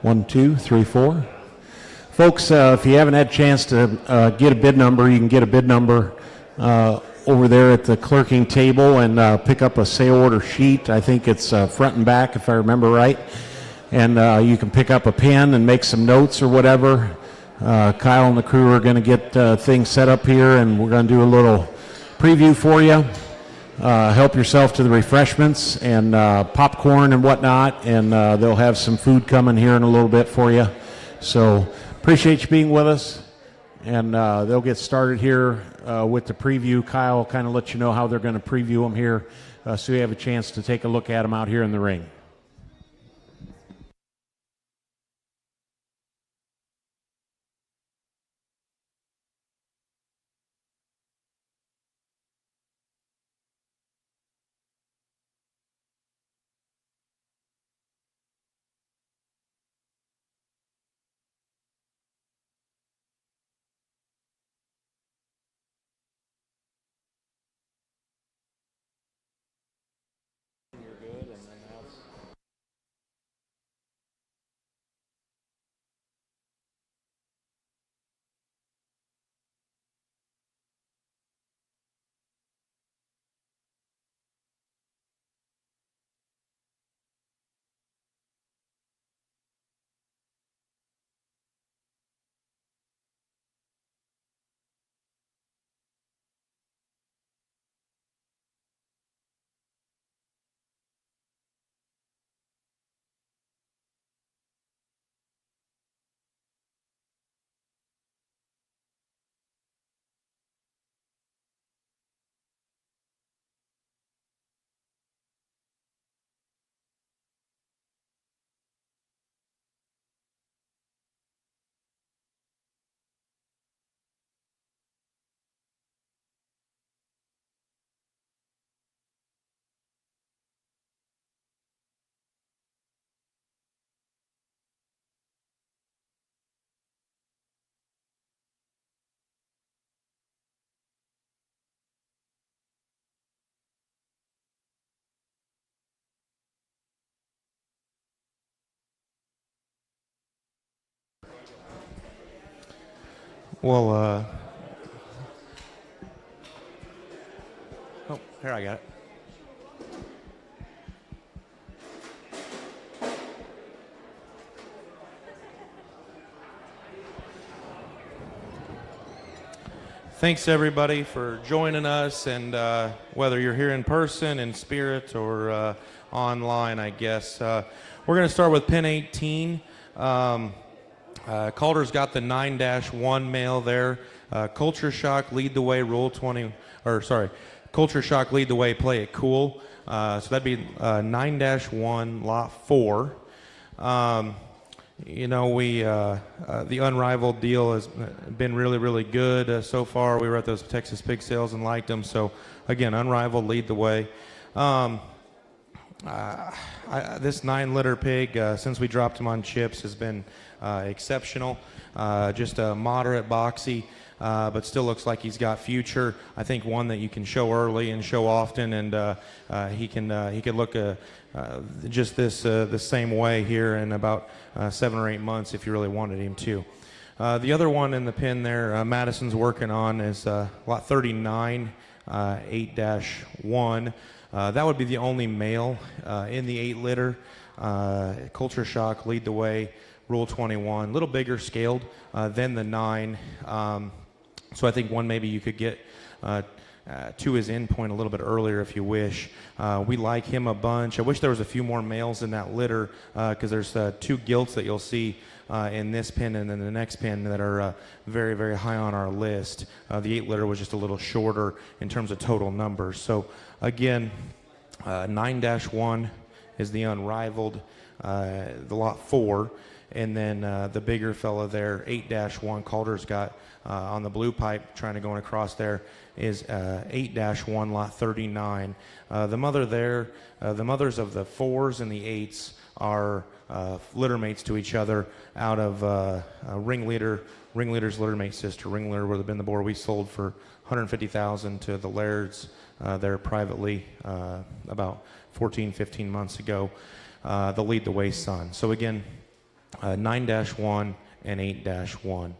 1, 2, 3, 4. Folks, if you haven't had a chance to get a bid number, you can get a bid number over there at the clerking table and pick up a sale order sheet. I think it's front and back, if I remember right. And you can pick up a pen and make some notes or whatever. Kyle and the crew are going to get things set up here, and we're going to do a little preview for you. Help yourself to the refreshments and popcorn and whatnot, and they'll have some food coming here in a little bit for you. So appreciate you being with us, and they'll get started here with the preview. Kyle will kind of let you know how they're going to preview them here, so you have a chance to take a look at them out here in the ring. Well, oh, here I got it. Thanks everybody for joining us, and whether you're here in person, in spirit, or online, I guess. We're going to start with pin 18. Calder's got the 9-1 male there. Culture Shock, lead the way, rule 20, or sorry, Culture Shock, lead the way, play it cool. So that'd be 9-1, lot 4. You know, the Unrivaled deal has been really, really good so far. We were at those Texas pig sales and liked them. So again, Unrivaled, lead the way. This 9-litter pig, since we dropped him on chips, has been exceptional. Just a moderate boxy, but still looks like he's got future. I think one that you can show early and show often, and he could look just the same way here in about 7 or 8 months if you really wanted him to. The other one in the pin there, Madison's working on, is lot 39, 8-1. That would be the only male in the 8-litter. Culture Shock, lead the way, rule 21. A little bigger scaled than the 9. So I think one maybe you could get to his end point a little bit earlier if you wish. We like him a bunch. I wish there was a few more males in that litter, because there's 2 gilts that you'll see in this pin and then the next pin that are very, very high on our list. The 8-litter was just a little shorter in terms of total numbers. So again, 9-1 is the Unrivaled, the lot 4. And then the bigger fella there, 8-1, Calder's got on the blue pipe trying to go across there, is 8-1, lot 39. The mother there, the mothers of the 4s and the 8s are litter mates to each other out of Ringleader's litter mate sister. Ringleader would have been the boar we sold for $150,000 to the Lairds there privately about 14, 15 months ago. The lead the way son. So again, 9-1, and 8-1.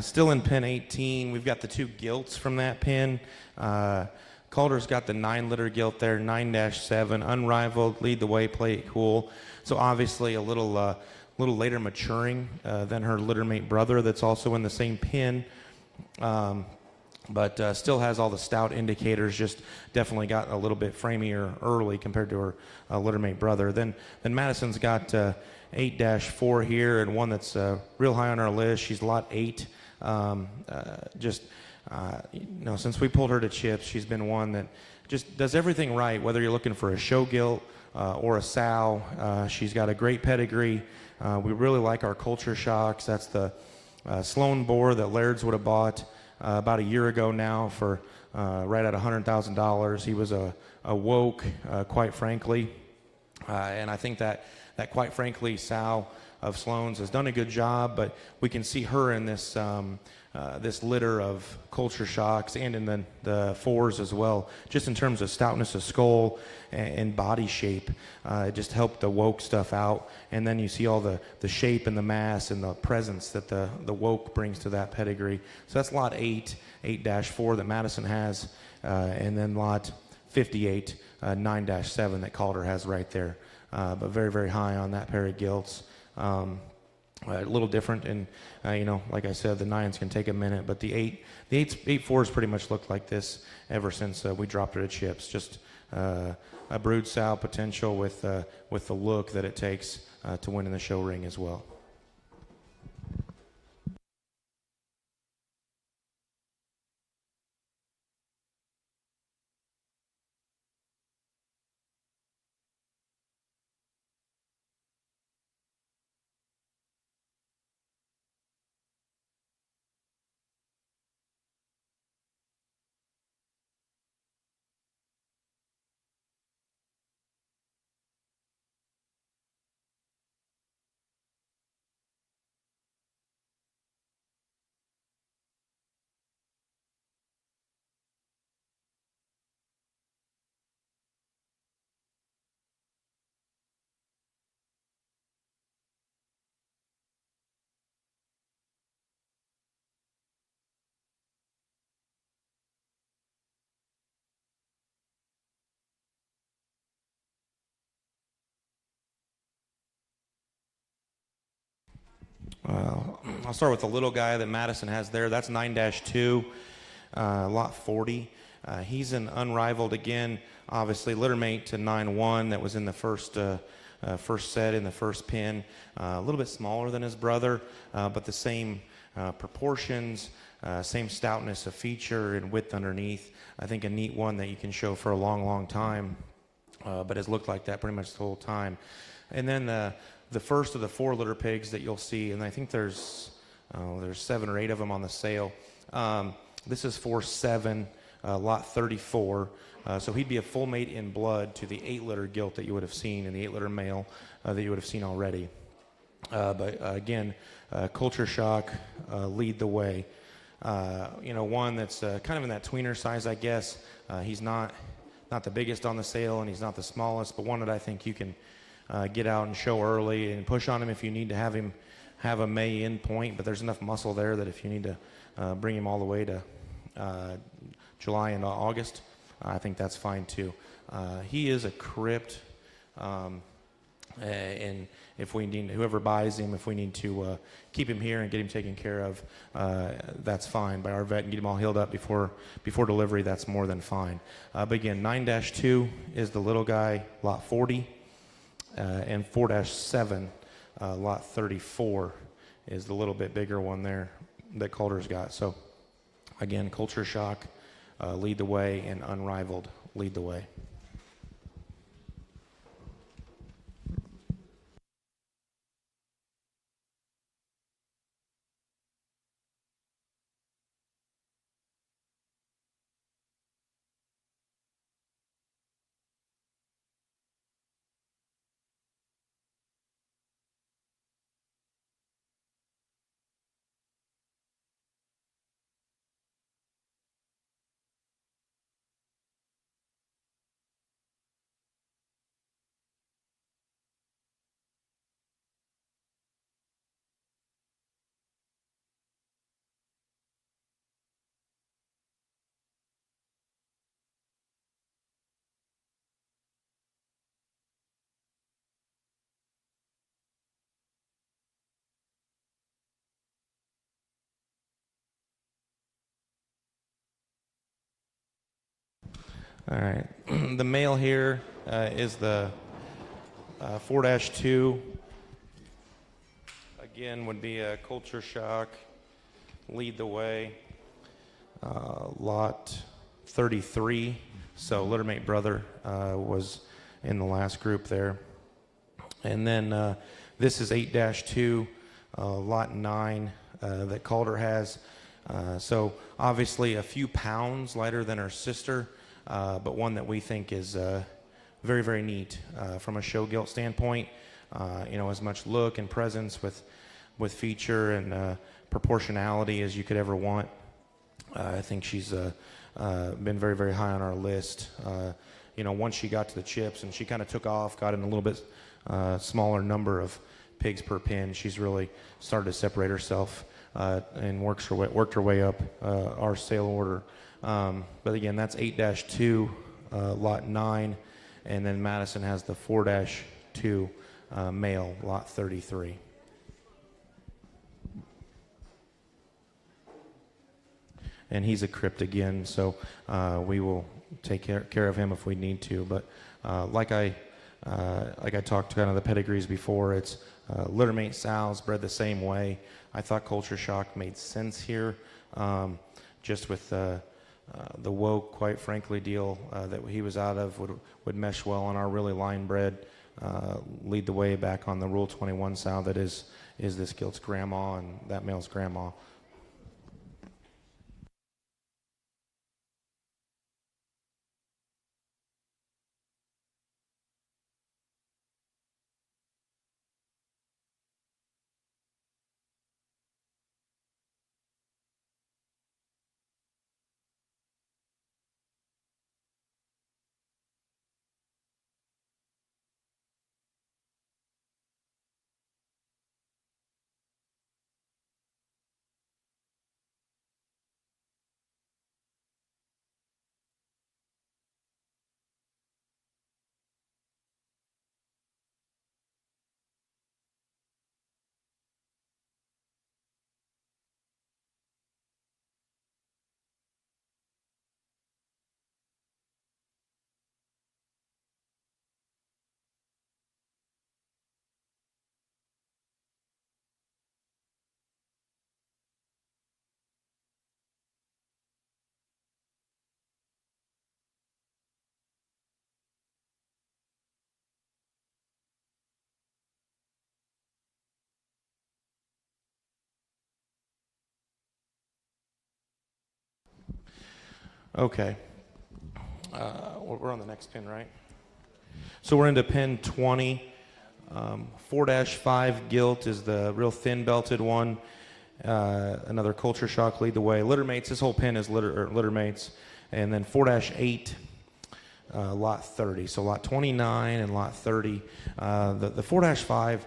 Still in pin 18, we've got the two gilts from that pin. Calder's got the 9-liter gilt there, 9-7, unrivaled, lead the way, play it cool. So obviously a little later maturing than her littermate brother that's also in the same pin. But still has all the stout indicators, just definitely got a little bit framier early compared to her littermate brother. Then Madison's got 8-4 here, and one that's real high on our list. She's lot 8. Since we pulled her to chips, she's been one that just does everything right, whether you're looking for a show gilt or a sow. She's got a great pedigree. We really like our culture shocks. That's the Sloan boar that Laird's would have bought about a year ago now for right at $100,000. He was a woke, quite frankly, and I think that quite frankly sow of Sloan's has done a good job, but we can see her in this this litter of culture shocks and in the 4s as well, just in terms of stoutness of skull and body shape. It just helped the woke stuff out, and then you see all the shape and the mass and the presence that the woke brings to that pedigree. So that's lot 8-4 that Madison has, and then lot 58, 9-7 that Calder has right there. But very, very high on that pair of gilts. A little different, and like I said, the 9s can take a minute, but the 8-4s pretty much looked like this ever since we dropped her to chips. Just a brood sow potential with the look that it takes to win in the show ring as well. I'll start with the little guy that Madison has there. That's 9-2, lot 40. He's an unrivaled, again, obviously, littermate to 9-1 that was in the first set in the first pin. A little bit smaller than his brother, but the same proportions, same stoutness of feature and width underneath. I think a neat one that you can show for a long, long time, but has looked like that pretty much the whole time. And then the first of the 4 litter pigs that you'll see, and I think there's 7 or 8 of them on the sale. This is 4-7, lot 34. So he'd be a full mate in blood to the 8-liter gilt that you would have seen, and the 8-liter male that you would have seen already. But again, culture shock, lead the way. One that's kind of in that tweener size, I guess. He's not the biggest on the sale, and he's not the smallest, but one that I think you can get out and show early and push on him if you need to have him have a May in point, but there's enough muscle there that if you need to bring him all the way to July and August, I think that's fine too. He is a crypt. And if we need, whoever buys him, if we need to keep him here and get him taken care of, that's fine by our vet and get him all healed up before delivery. That's more than fine. But again, 9-2 is the little guy, lot 40, and 4-7, lot 34 is the little bit bigger one there that Calder's got. So again, Culture Shock, lead the way, and Unrivaled, lead the way. All right, the male here is the 4-2. Again, would be a Culture Shock, lead the way, lot 33. So littermate brother was in the last group there. And then this is 8-2, lot 9 that Calder has. So obviously a few pounds lighter than her sister, but one that we think is very, very neat from a show gilt standpoint. You know, as much look and presence with feature and proportionality as you could ever want. I think she's been very, very high on our list. You know, once she got to the chips and she kind of took off, got in a little bit smaller number of pigs per pin, she's really started to separate herself and worked her way up our sale order. But again, that's 8-2, lot 9, and then Madison has the 4-2 male, lot 33. And he's a crypt again, so we will take care of him if we need to. But like I talked kind of the pedigrees before, it's littermate sows bred the same way. I thought Culture Shock made sense here, just with the woke, quite frankly, deal that he was out of would mesh well on our really line bred. Lead the way back on the Rule 21 sow that is this gilt's grandma and that male's grandma. Okay. We're on the next pin, right? So we're into pin 20. 4-5 gilt is the real thin belted one. Another Culture Shock, lead the way. Littermates, this whole pin is littermates. And then 4-8, lot 30. So lot 29 and lot 30. The 4-5,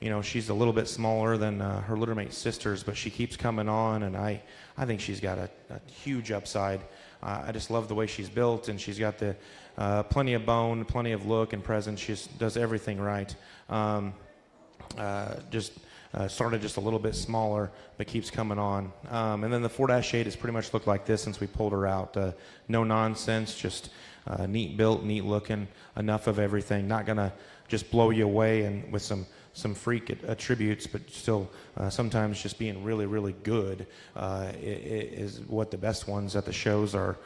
you know, she's a little bit smaller than her littermate sisters, but she keeps coming on, and I think she's got a huge upside. I just love the way she's built, and she's got the plenty of bone, plenty of look and presence. She just does everything right. Started just a little bit smaller, but keeps coming on. And then the 4-8 has pretty much looked like this since we pulled her out. No nonsense, just neat built, neat looking, enough of everything. Not gonna just blow you away and with some freak attributes, but still sometimes just being really, really good is what the best ones at the shows are.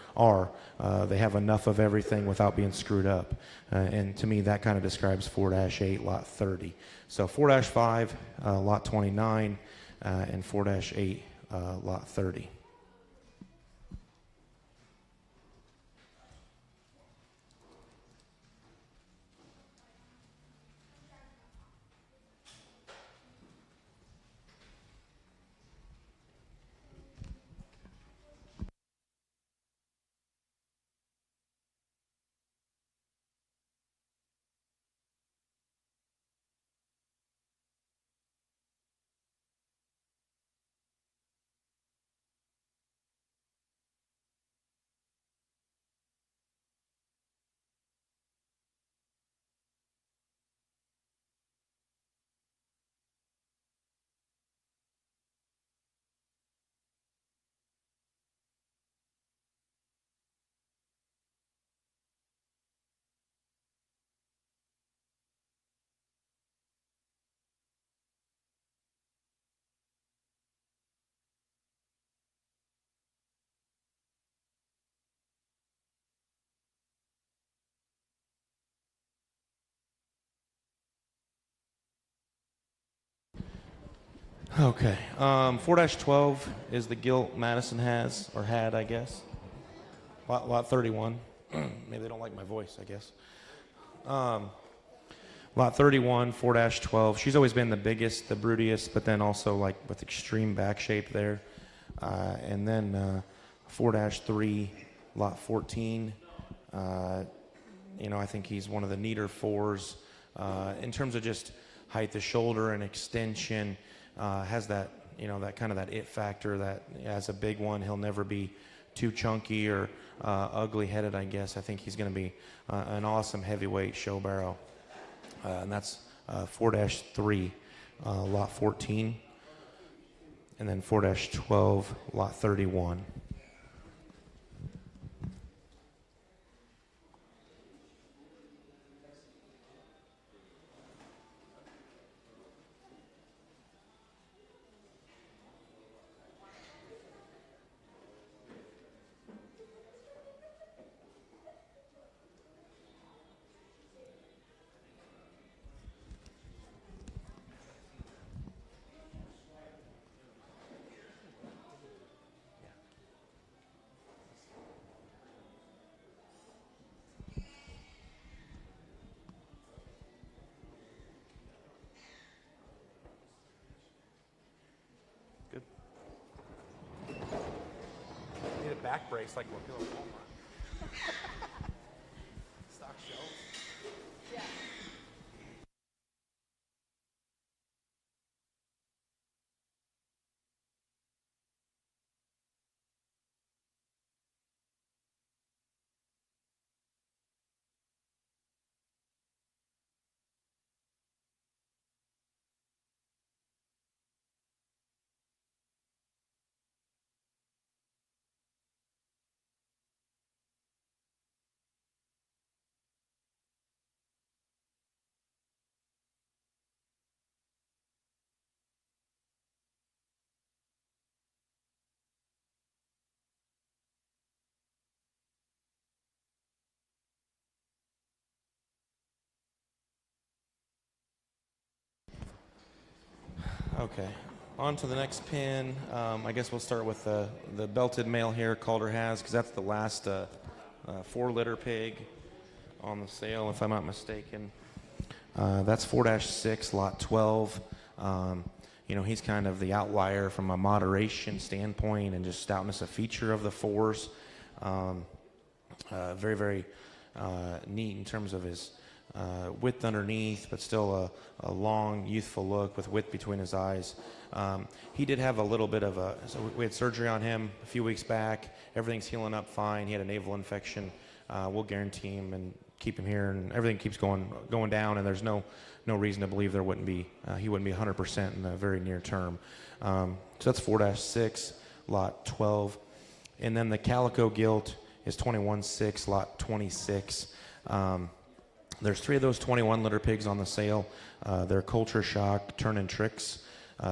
They have enough of everything without being screwed up. And to me, that kind of describes 4-8 lot 30. So 4-5 lot 29 and 4-8 lot 30. Okay. 4-12 is the gilt Madison has, or had, I guess. Lot 31. Maybe they don't like my voice, I guess. Lot 31, 4-12. She's always been the biggest, the broodiest, but then also like with extreme back shape there. And then 4-3, lot 14. I think he's one of the neater fours. In terms of just height of shoulder and extension, has that, that kind of that it factor that as a big one, he'll never be too chunky or ugly headed, I guess. I think he's going to be an awesome heavyweight show barrow. And that's 4-3, lot 14. And then 4-12, lot 31. Good. Need a back brace like we're doing Walmart. Stock shelves. Yeah. Okay, on to the next pin. I guess we'll start with the belted male here Calder has, because that's the last 4-litter pig on the sale, if I'm not mistaken. That's 4-6, lot 12. He's kind of the outlier from a moderation standpoint and just stoutness, a feature of the fours. Very, very neat in terms of his width underneath, but still a long, youthful look with width between his eyes. He did have a little bit of so we had surgery on him a few weeks back. Everything's healing up fine. He had a naval infection we'll guarantee him and keep him here, and everything keeps going down, and there's no reason to believe there wouldn't be he wouldn't be 100% in the very near term. So that's 4-6, lot 12. And then the Calico Gilt is 21-6, lot 26. There's 3 of those 21 litter pigs on the sale. They're Culture Shock, Turning Tricks.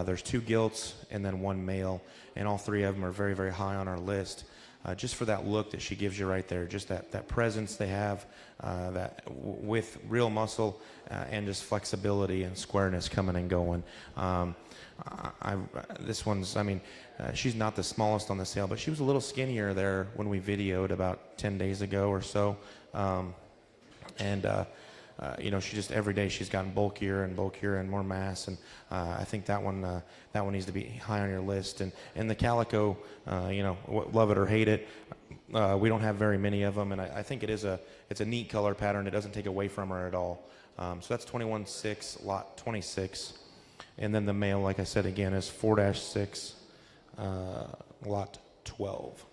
There's 2 gilts and then 1 male, and all 3 of them are very, very high on our list. Just for that look that she gives you right there, just that presence they have, with real muscle and just flexibility and squareness coming and going. This one's, she's not the smallest on the sale, but she was a little skinnier there when we videoed about 10 days ago or so. She just every day she's gotten bulkier and bulkier and more mass, and I think that one needs to be high on your list. And the Calico, love it or hate it, we don't have very many of them, and I think it's a neat color pattern. It doesn't take away from her at all. So that's 21-6, lot 26, and then the male, like I said again, is 4-6, lot 12.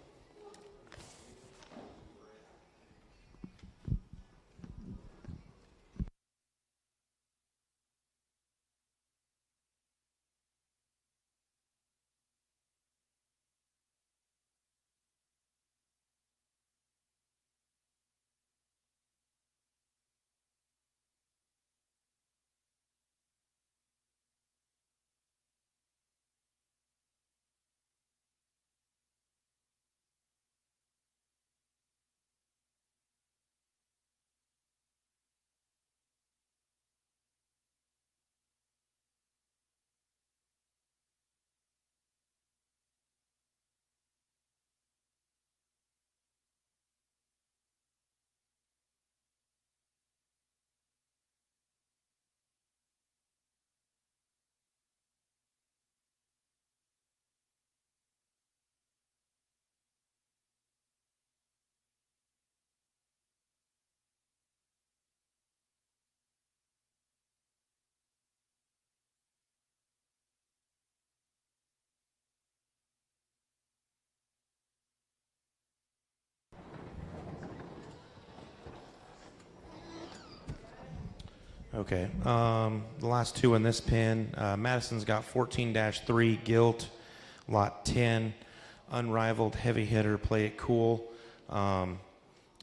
Okay, the last 2 in this pen, Madison's got 14-3 gilt, lot 10, unrivaled heavy hitter, play it cool. A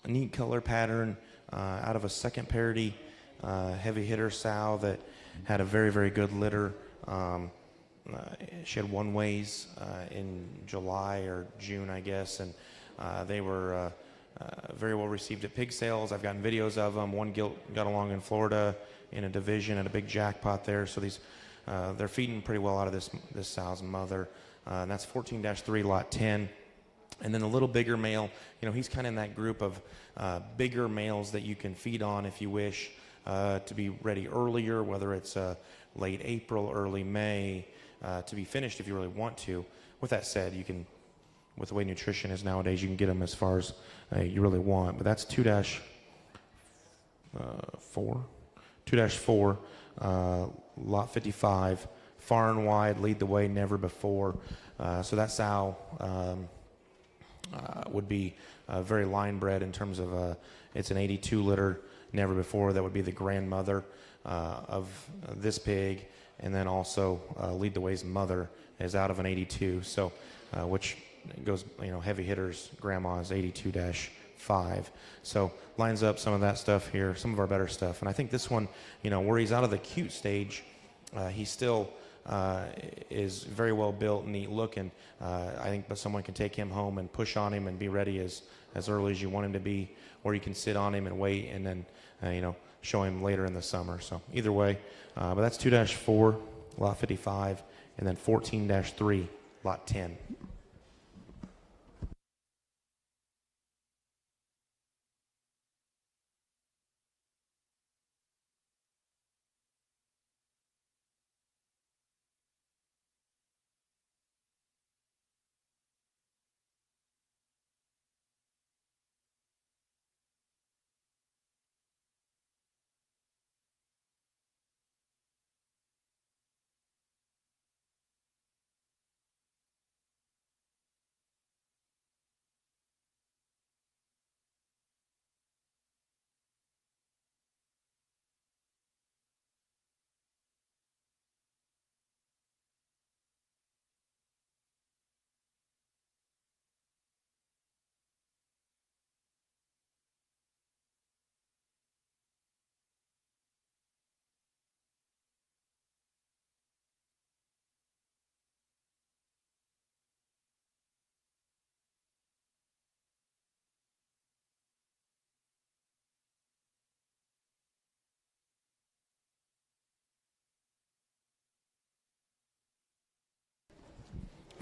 neat color pattern out of a second parity heavy hitter sow that had a very, very good litter. She had 1 ways in July or June, I guess, and they were very well received at pig sales. I've gotten videos of them. 1 gilt got along in Florida in a division at a big jackpot there. So these they're feeding pretty well out of this sow's mother. And that's 14-3, lot 10. And then the little bigger male, he's kind of in that group of bigger males that you can feed on if you wish to be ready earlier, whether it's late April, early May, to be finished if you really want to. With that said, you can, with the way nutrition is nowadays, you can get them as far as you really want. But that's 2-4. 2-4, lot 55, far and wide, lead the way, never before. So that sow would be very line bred in terms of it's an 82 litter, never before. That would be the grandmother of this pig, and then also lead the way's mother is out of an 82. So which goes, heavy hitters, grandma is 82-5. So lines up some of that stuff here, some of our better stuff. And I think this one, where he's out of the cute stage, he still is very well built, neat looking. I think but someone can take him home and push on him and be ready as early as you want him to be, or you can sit on him and wait and then, show him later in the summer. So either way, but that's 2-4, lot 55, and then 14-3, lot 10.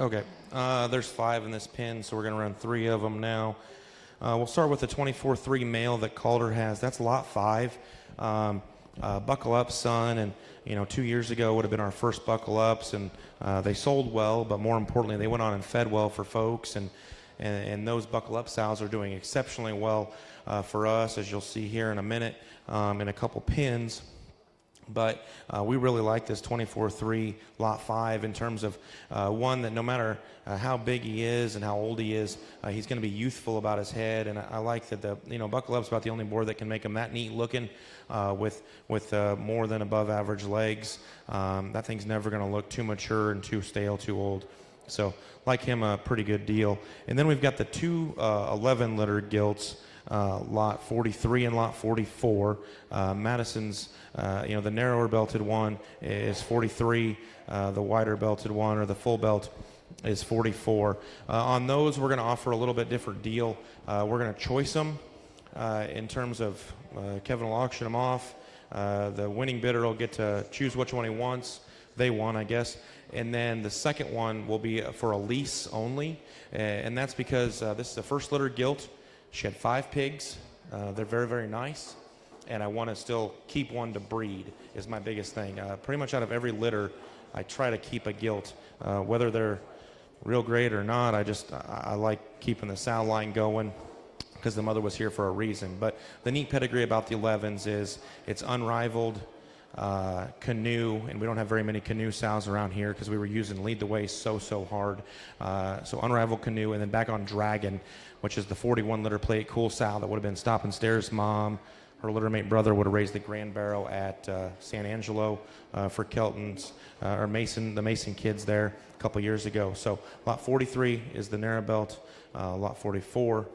Okay, there's 5 in this pin, so we're going to run 3 of them now. We'll start with the 24-3 male that Calder has. That's lot 5. Buckle up, son, and 2 years ago would have been our first buckle ups, and they sold well, but more importantly, they went on and fed well for folks, and those buckle up sows are doing exceptionally well for us, as you'll see here in a minute, in a couple pins. But we really like this 24-3 lot 5 in terms of one that no matter how big he is and how old he is, he's going to be youthful about his head. And I like that the buckle up's about the only board that can make him that neat looking with more than above average legs. That thing's never going to look too mature and too stale, too old. So like him, a pretty good deal. And then we've got the two 11 litter gilts. Lot 43 and lot 44. Madison's, the narrower belted one is 43. The wider belted one, or the full belt, is 44. On those, we're going to offer a little bit different deal. We're going to choice them in terms of Kevin will auction them off. The winning bidder will get to choose which one he wants. They won, I guess. And then the second one will be for a lease only. And that's because this is the first litter gilt. She had 5 pigs. They're very, very nice. And I want to still keep one to breed is my biggest thing. Pretty much out of every litter, I try to keep a gilt. Whether they're real great or not, I like keeping the sow line going because the mother was here for a reason. But the neat pedigree about the 11s is it's unrivaled canoe, and we don't have very many canoe sows around here because we were using Lead the Way so hard. So unrivaled canoe, and then back on Dragon, which is the 41 litter plate cool sow that would have been Stop and Stare's mom. Her littermate brother would have raised the Grand Barrel at San Angelo for Kelton's, or the Mason kids there a couple years ago. So lot 43 is the narrow belt. Lot 44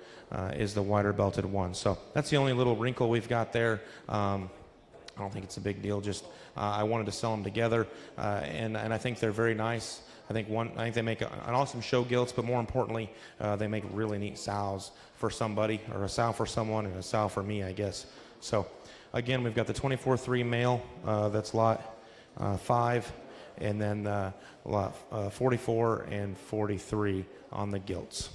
is the wider belted one. So that's the only little wrinkle we've got there. I don't think it's a big deal. Just I wanted to sell them together, and I think they're very nice. I think they make an awesome show gilts, but more importantly, they make really neat sows for somebody, or a sow for someone, and a sow for me, I guess. So again, we've got the 24-3 male. That's lot 5, and then lot 44 and 43 on the gilts.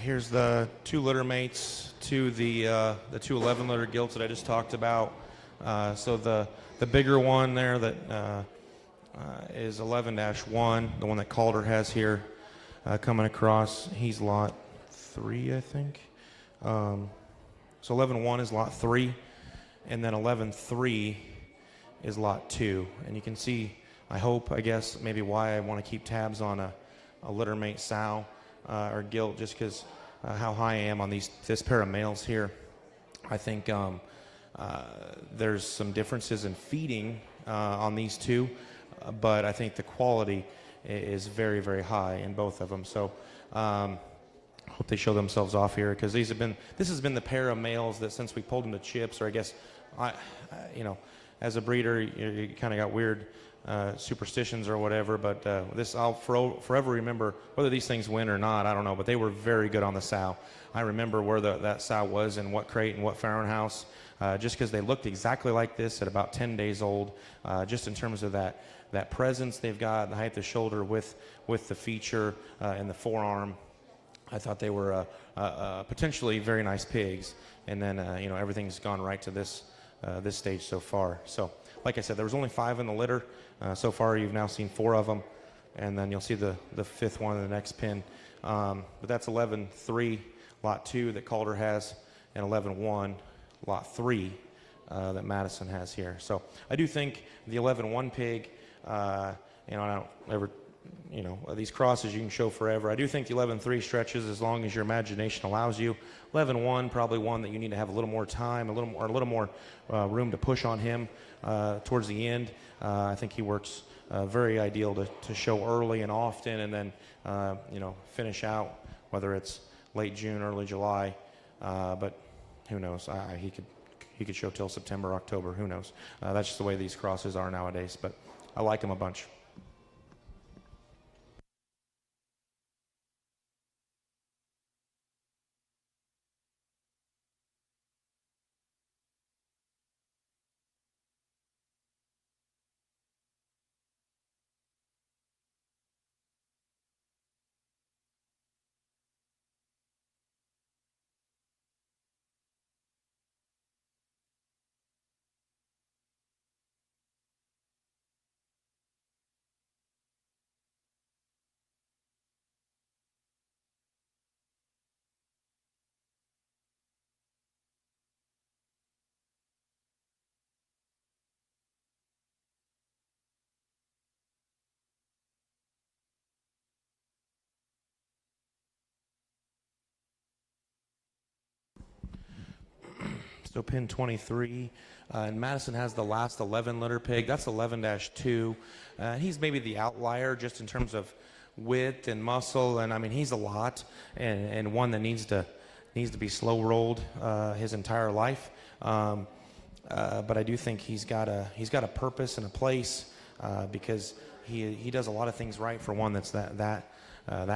Here's the 2 litter mates to the 2 11 litter gilts that I just talked about. So the bigger one there that is 11-1, the one that Calder has here coming across. He's lot 3, I think. So 11-1 is lot 3, and then 11-3 is lot 2. And you can see, I guess, maybe why I want to keep tabs on a litter mate sow. Or gilt, just because how high I am on this pair of males here. I think there's some differences in feeding on these two, but I think the quality is very, very high in both of them. So hope they show themselves off here, because this has been the pair of males that since we pulled them to chips, or I guess as a breeder you kind of got weird superstitions or whatever, but this I'll forever remember. Whether these things win or not, I don't know, but they were very good on the sow. I remember where that sow was in what crate and what farrowing house, just because they looked exactly like this at about 10 days old, just in terms of that presence they've got, the height of the shoulder with the feature and the forearm. I thought they were potentially very nice pigs, and then everything's gone right to this stage so far. So like I said, there was only 5 in the litter. So far, you've now seen 4 of them, and then you'll see the 5th one in the next pin. But that's 11-3 lot 2 that Calder has, and 11-1, lot 3 that Madison has here. So I do think the 11-1 pig, I don't ever, these crosses you can show forever. I do think the 11-3 stretches as long as your imagination allows you. 11-1, probably one that you need to have a little more time, a little more room to push on him towards the end. I think he works very ideal to show early and often, and then finish out, whether it's late June, early July. But who knows? He could show till September, October. Who knows? That's just the way these crosses are nowadays. But I like him a bunch. So pin 23, and Madison has the last 11 litter pig. That's 11-2. He's maybe the outlier just in terms of width and muscle, and I mean he's a lot, and one that needs to be slow rolled his entire life. But I do think he's got a purpose and a place because he does a lot of things right for one that's that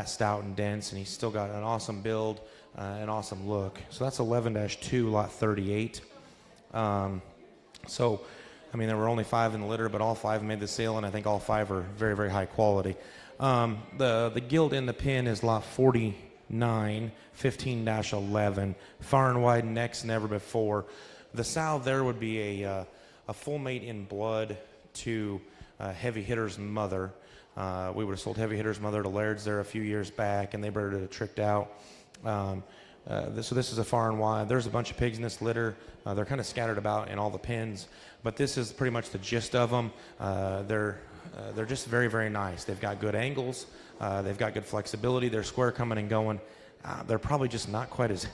stout and dense, and he's still got an awesome build, an awesome look. So that's 11-2, lot 38. So, I mean, there were only 5 in the litter, but all 5 made the sale, and I think all 5 are very, very high quality. The gilt in the pin is lot 49, 15-11, far and wide necks never before. The sow there would be a full mate in blood to Heavy Hitter's mother. We would have sold Heavy Hitter's mother to Laird's there a few years back, and they bred it tricked out. So this is a far and wide. There's a bunch of pigs in this litter. They're kind of scattered about in all the pins, but this is pretty much the gist of them. They're just very, very nice. They've got good angles. They've got good flexibility. They're square coming and going. They're probably just not quite as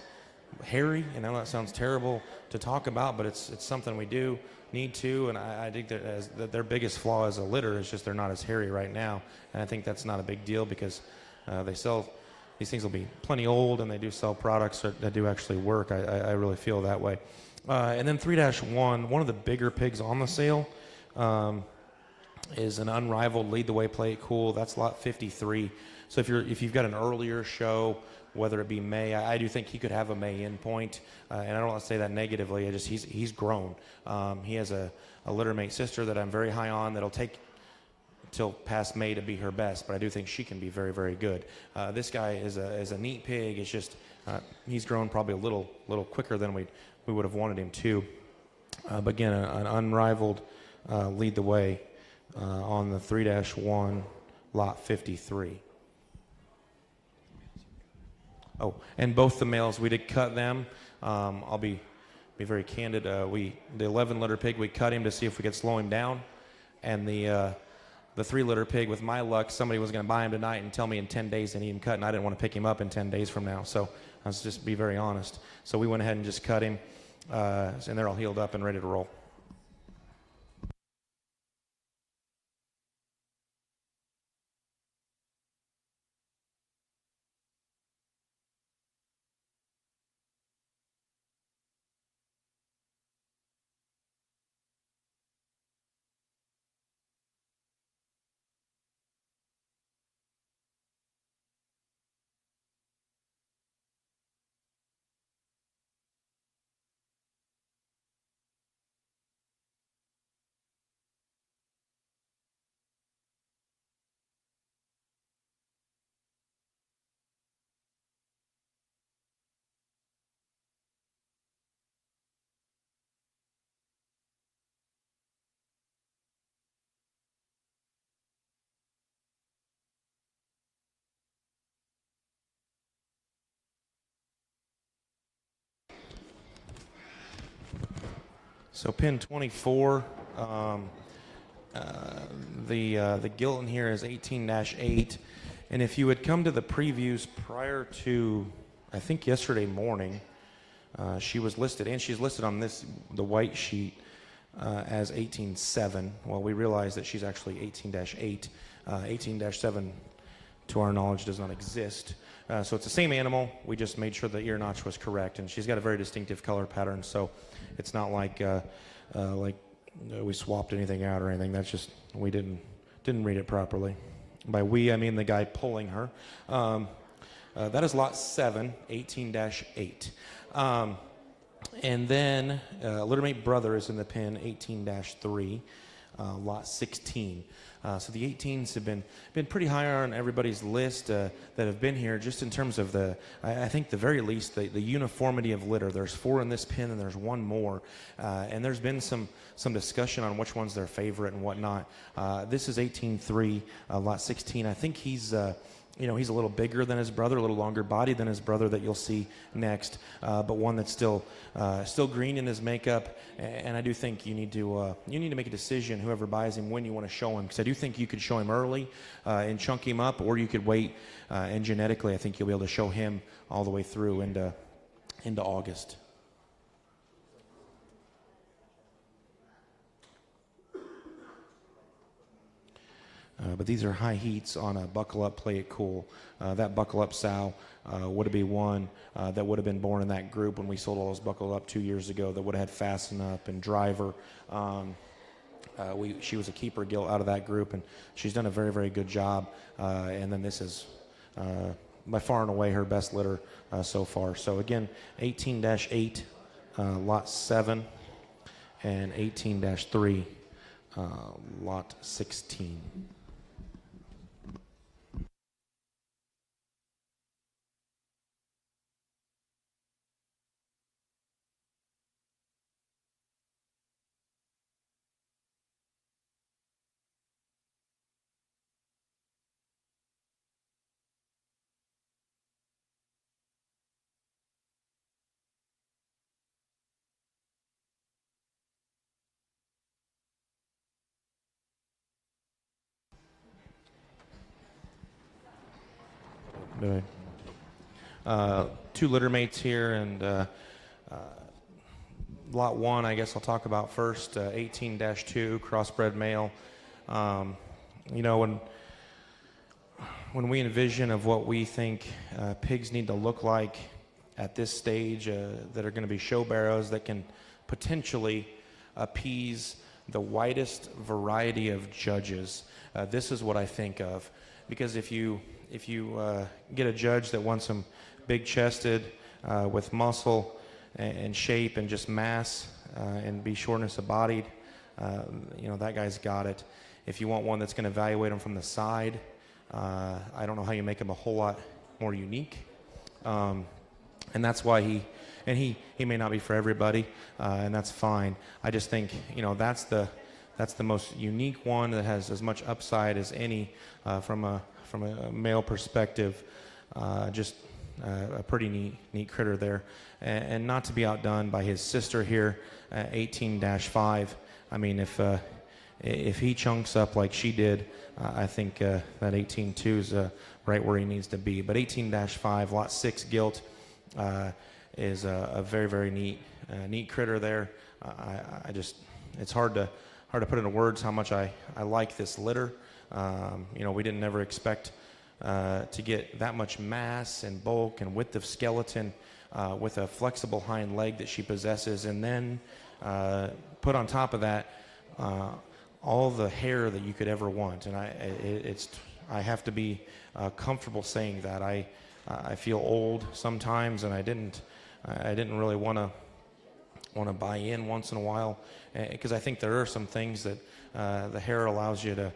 hairy, and I know that sounds terrible to talk about, but it's something we do need to, and I think that their biggest flaw as a litter is just they're not as hairy right now, and I think that's not a big deal because these things will be plenty old, and they do sell products that do actually work. I really feel that way. And then 3-1, one of the bigger pigs on the sale is an unrivaled lead the way plate cool. That's lot 53. So if you've got an earlier show, whether it be May, I do think he could have a May end point, and I don't want to say that negatively. He's grown. He has a litter mate sister that I'm very high on that'll take till past May to be her best, but I do think she can be very, very good. This guy is a neat pig. It's just he's grown probably a little quicker than we would have wanted him to. But again, an unrivaled lead the way on the 3-1 lot 53. Oh, and both the males, we did cut them. I'll be very candid. The 11 litter pig, we cut him to see if we could slow him down, and the 3 litter pig, with my luck, somebody was going to buy him tonight and tell me in 10 days they need him cut, and I didn't want to pick him up in 10 days from now. So let's just be very honest. So we went ahead and just cut him, and they're all healed up and ready to roll. So pin 24, the gilt in here is 18-8, and if you had come to the previews prior to, I think yesterday morning, she was listed, and she's listed on the white sheet as 18-7. Well, we realize that she's actually 18-8. 18-7, to our knowledge, does not exist. So it's the same animal. We just made sure the ear notch was correct, and she's got a very distinctive color pattern. So it's not like we swapped anything out or anything. That's just we didn't read it properly. By we, I mean the guy pulling her. That is lot 7, 18-8. And then littermate brother is in the pin, 18-3, lot 16. So the 18s have been pretty high on everybody's list that have been here, just in terms of I think the very least, the uniformity of litter. There's 4 in this pin, and there's 1 more. And there's been some discussion on which one's their favorite and whatnot. This is 18-3, lot 16. I think he's he's a little bigger than his brother, a little longer body than his brother that you'll see next, but one that's still green in his makeup. And I do think you need to make a decision, whoever buys him, when you want to show him, because I do think you could show him early and chunk him up, or you could wait, and genetically I think you'll be able to show him all the way through into August. But these are high heats on a buckle up, play it cool. That buckle up sow would have been one that would have been born in that group when we sold all those buckle up 2 years ago, that would have had fasten up and driver. She was a keeper gilt out of that group, and she's done a very, very good job. And then this is by far and away her best litter so far. So again, 18-8, lot 7, and 18-3, lot 16. Two litter mates here, and lot 1, I guess I'll talk about first. 18-2, crossbred male. When we envision of what we think pigs need to look like at this stage, that are going to be show barrows that can potentially appease the widest variety of judges, this is what I think of. Because if you get a judge that wants them big-chested, with muscle and shape and just mass, and be shortness of bodied, that guy's got it. If you want one that's going to evaluate them from the side, I don't know how you make him a whole lot more unique. And that's why he may not be for everybody, and that's fine. I just think that's the most unique one that has as much upside as any from a male perspective. Just a pretty neat critter there, and not to be outdone by his sister here, 18-5. I mean, if he chunks up like she did, I think that 18-2 is right where he needs to be. But 18-5, lot 6 gilt, is a very, very neat critter there. It's hard to put into words how much I like this litter. We didn't never expect to get that much mass and bulk and width of skeleton with a flexible hind leg that she possesses, and then put on top of that all the hair that you could ever want. And I have to be comfortable saying that. I feel old sometimes, and I didn't really want to buy in once in a while, because I think there are some things that the hair allows you to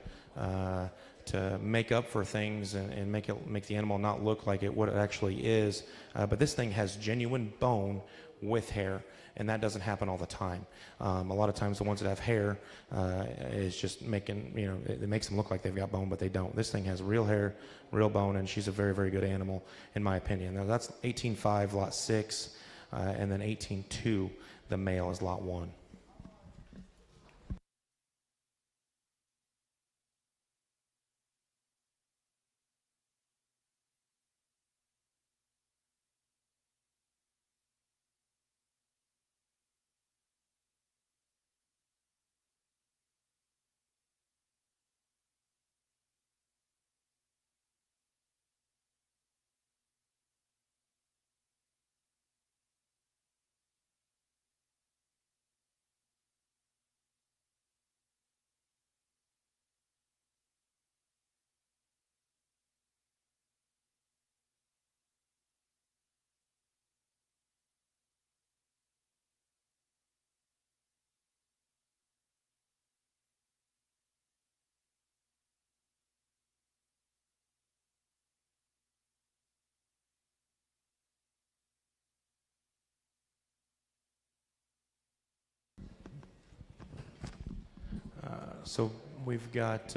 make up for things and make the animal not look like what it actually is. But this thing has genuine bone with hair, and that doesn't happen all the time. A lot of times the ones that have hair is just making, it makes them look like they've got bone, but they don't. This thing has real hair, real bone, and she's a very, very good animal, in my opinion. Now that's 18-5, lot 6, and then 18-2, the male, is lot 1. So we've got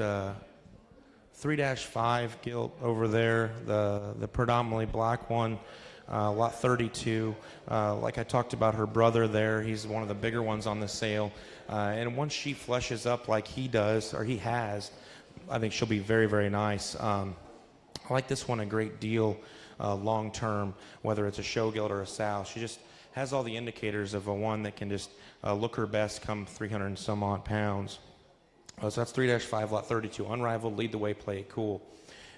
3-5 gilt over there, the predominantly black one, lot 32. Like I talked about her brother there, he's one of the bigger ones on the sale. And once she fleshes up like he does, or he has, I think she'll be very, very nice. I like this one a great deal long term, whether it's a show gilt or a sow. She just has all the indicators of a one that can just look her best come 300 and some odd pounds. So that's 3-5, lot 32, unrivaled, lead the way, play it cool.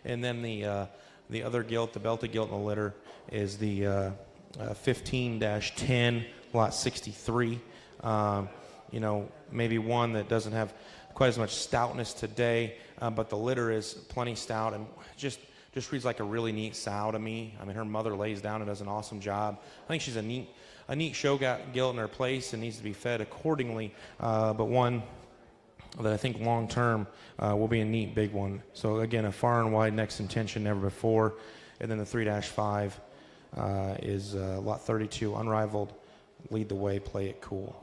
And then the other gilt, the belted gilt in the litter, is the 15-10, lot 63. You know, maybe one that doesn't have quite as much stoutness today, but the litter is plenty stout and just reads like a really neat sow to me. I mean, her mother lays down and does an awesome job. I think she's a neat show gilt in her place and needs to be fed accordingly, but one that I think long term will be a neat big one. So again, a far and wide next intention, never before. And then the 3-5 is lot 32, unrivaled, lead the way, play it cool.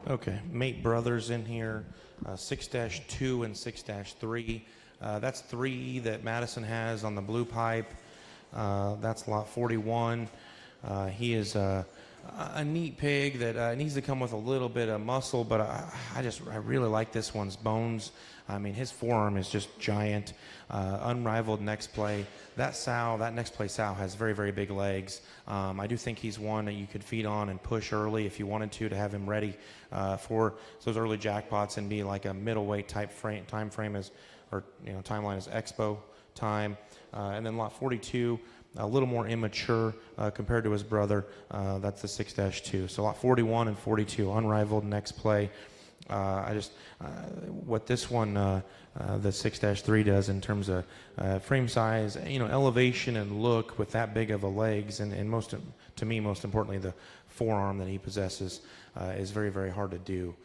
Okay, Mate Brothers in here, 6-2 and 6-3. That's 3 that Madison has on the blue pipe. That's lot 41. He is a neat pig that needs to come with a little bit of muscle, but I really like this one's bones. I mean, his forearm is just giant, unrivaled next play. That next play sow has very, very big legs. I do think he's one that you could feed on and push early if you wanted to have him ready for those early jackpots and be like a middleweight type time frame timeline as Expo time. And then lot 42, a little more immature compared to his brother. That's the 6-2. So lot 41 and 42, unrivaled next play. What this one, the 6-3 does in terms of frame size, elevation and look with that big of a legs, and most importantly, the forearm that he possesses is very, very hard to do.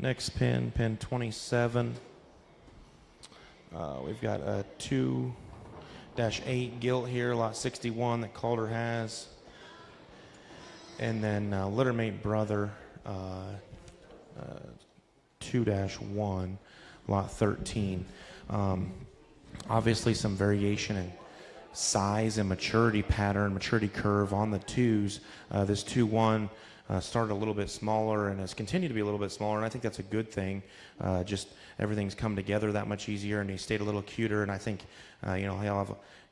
Next pin, pin 27. We've got a 2-8 gilt here, lot 61 that Calder has. And then littermate brother 2-1, lot 13. Obviously some variation in size and maturity pattern, maturity curve on the twos. This 2-1 started a little bit smaller and has continued to be a little bit smaller, and I think that's a good thing. Just everything's come together that much easier, and he stayed a little cuter, and I think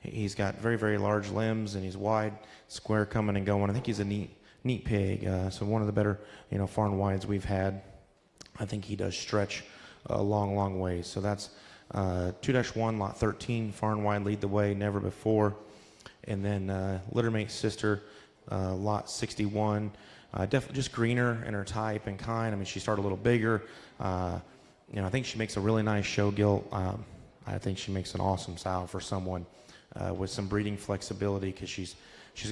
he's got very, very large limbs, and he's wide, square coming and going. I think he's a neat pig. So one of the better, far and wides we've had. I think he does stretch a long, long ways. So that's 2-1, lot 13, far and wide, lead the way, never before. And then littermate sister, lot 61, definitely just greener in her type and kind. I mean, she started a little bigger. I think she makes a really nice show gilt. I think she makes an awesome sow for someone with some breeding flexibility, because she's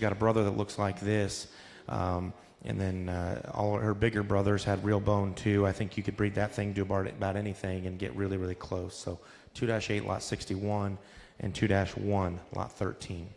got a brother that looks like this. And then all her bigger brothers had real bone too. I think you could breed that thing to about anything and get really, really close. So 2-8, lot 61, and 2-1, lot 13.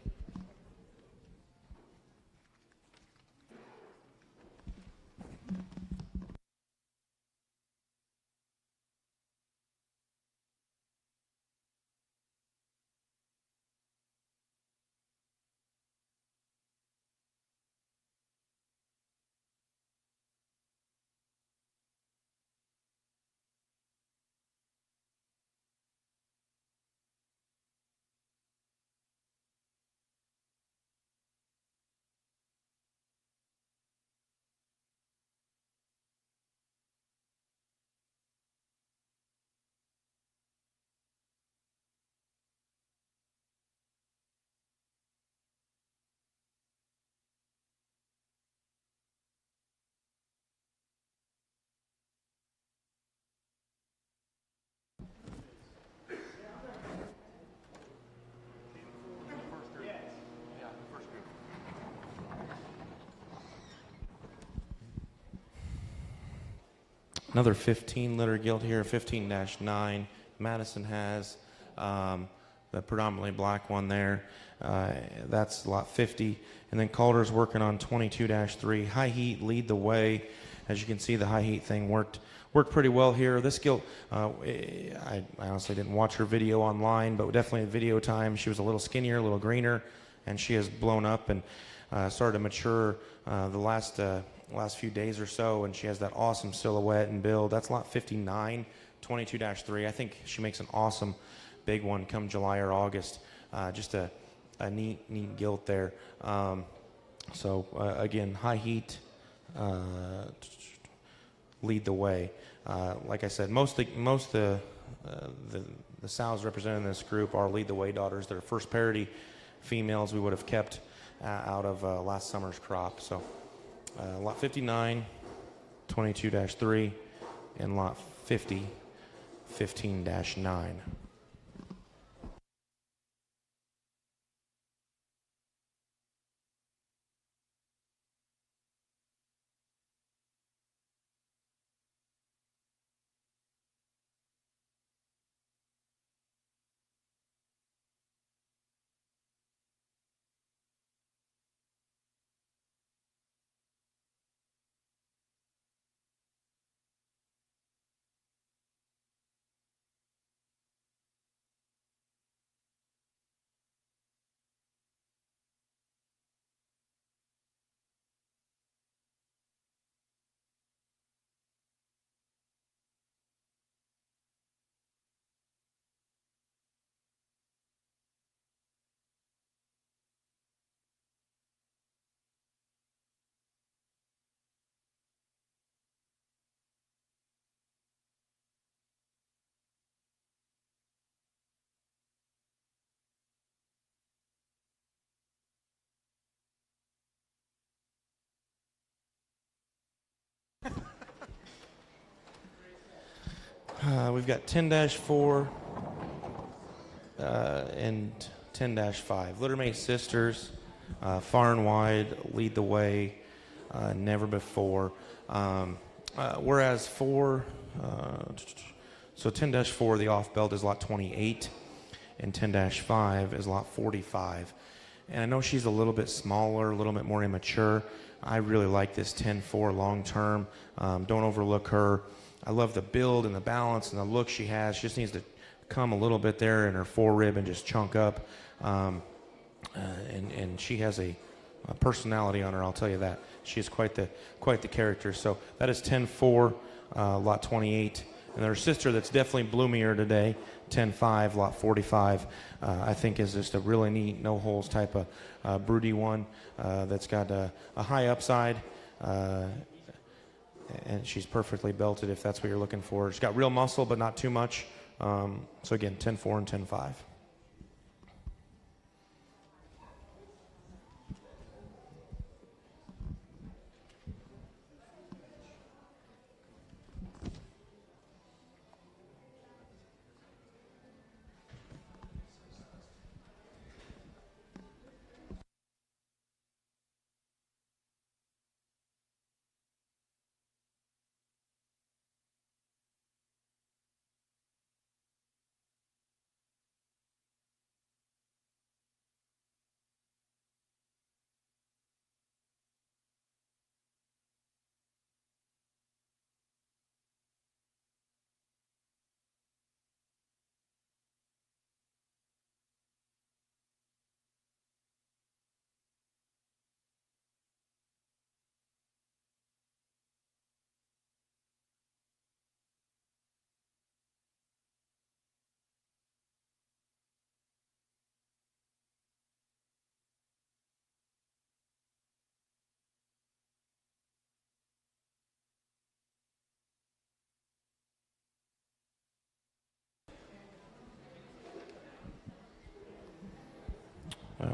Another 15 litter gilt here, 15-9. Madison has the predominantly black one there. That's lot 50. And then Calder's working on 22-3. High heat, lead the way. As you can see, the high heat thing worked pretty well here. This gilt, I honestly didn't watch her video online, but definitely at video time, she was a little skinnier, a little greener, and she has blown up and started to mature the last few days or so, and she has that awesome silhouette and build. That's lot 59, 22-3. I think she makes an awesome big one come July or August. Just a neat gilt there. Again, high heat, lead the way. Like I said, most of the sows represented in this group are lead the way daughters. They're first parity females we would have kept out of last summer's crop. So lot 59, 22-3, and lot 50, 15-9. We've got 10-4 and 10-5. Littermate sisters, far and wide, lead the way, never before. Whereas 4 So 10-4, the off belt is lot 28, and 10-5 is lot 45. And I know she's a little bit smaller, a little bit more immature. I really like this 10-4 long term. Don't overlook her. I love the build and the balance and the look she has. She just needs to come a little bit there in her forerib and just chunk up. And she has a personality on her, I'll tell you that. She is quite the character. So that is 10-4, lot 28. And her sister that's definitely bloomier today, 10-5, lot 45, I think is just a really neat, no holes type of broody one that's got a high upside. And she's perfectly belted if that's what you're looking for. She's got real muscle, but not too much. So again, 10-4 and 10-5.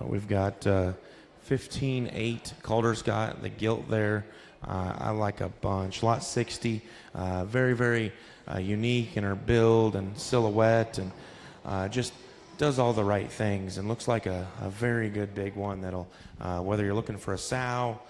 We've got 15-8. Calder's got the gilt there. I like a bunch. Lot 60, very, very unique in her build and silhouette, and just does all the right things and looks like a very good big one that'll, whether you're looking for a sow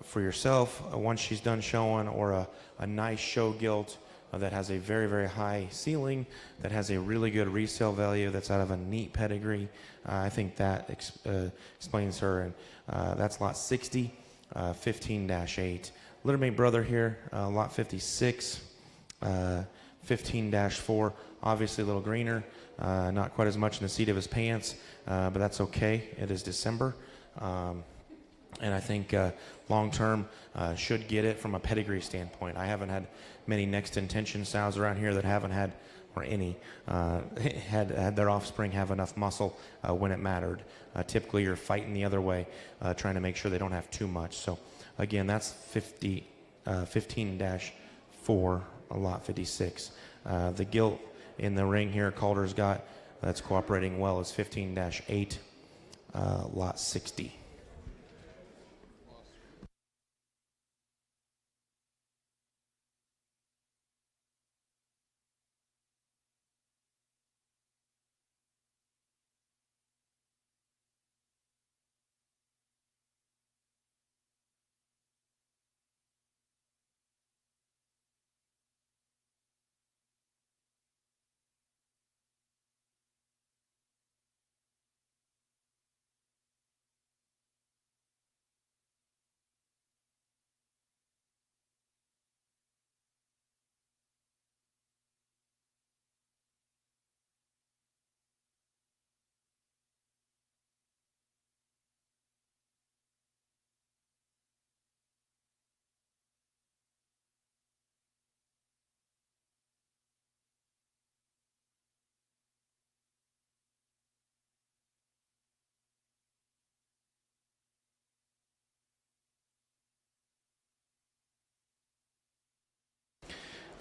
for yourself once she's done showing, or a nice show gilt that has a very, very high ceiling, that has a really good resale value, that's out of a neat pedigree. I think that explains her, and that's lot 60, 15-8. Littermate brother here, lot 56, 15-4, obviously a little greener, not quite as much in the seat of his pants, but that's okay. It is December. And I think long-term should get it from a pedigree standpoint. I haven't had many next intention sows around here that haven't had, or any, had their offspring have enough muscle when it mattered. Typically, you're fighting the other way, trying to make sure they don't have too much. So, again, that's 15-4, lot 56. The gilt in the ring here, Calder's got, that's cooperating well, is 15-8, lot 60.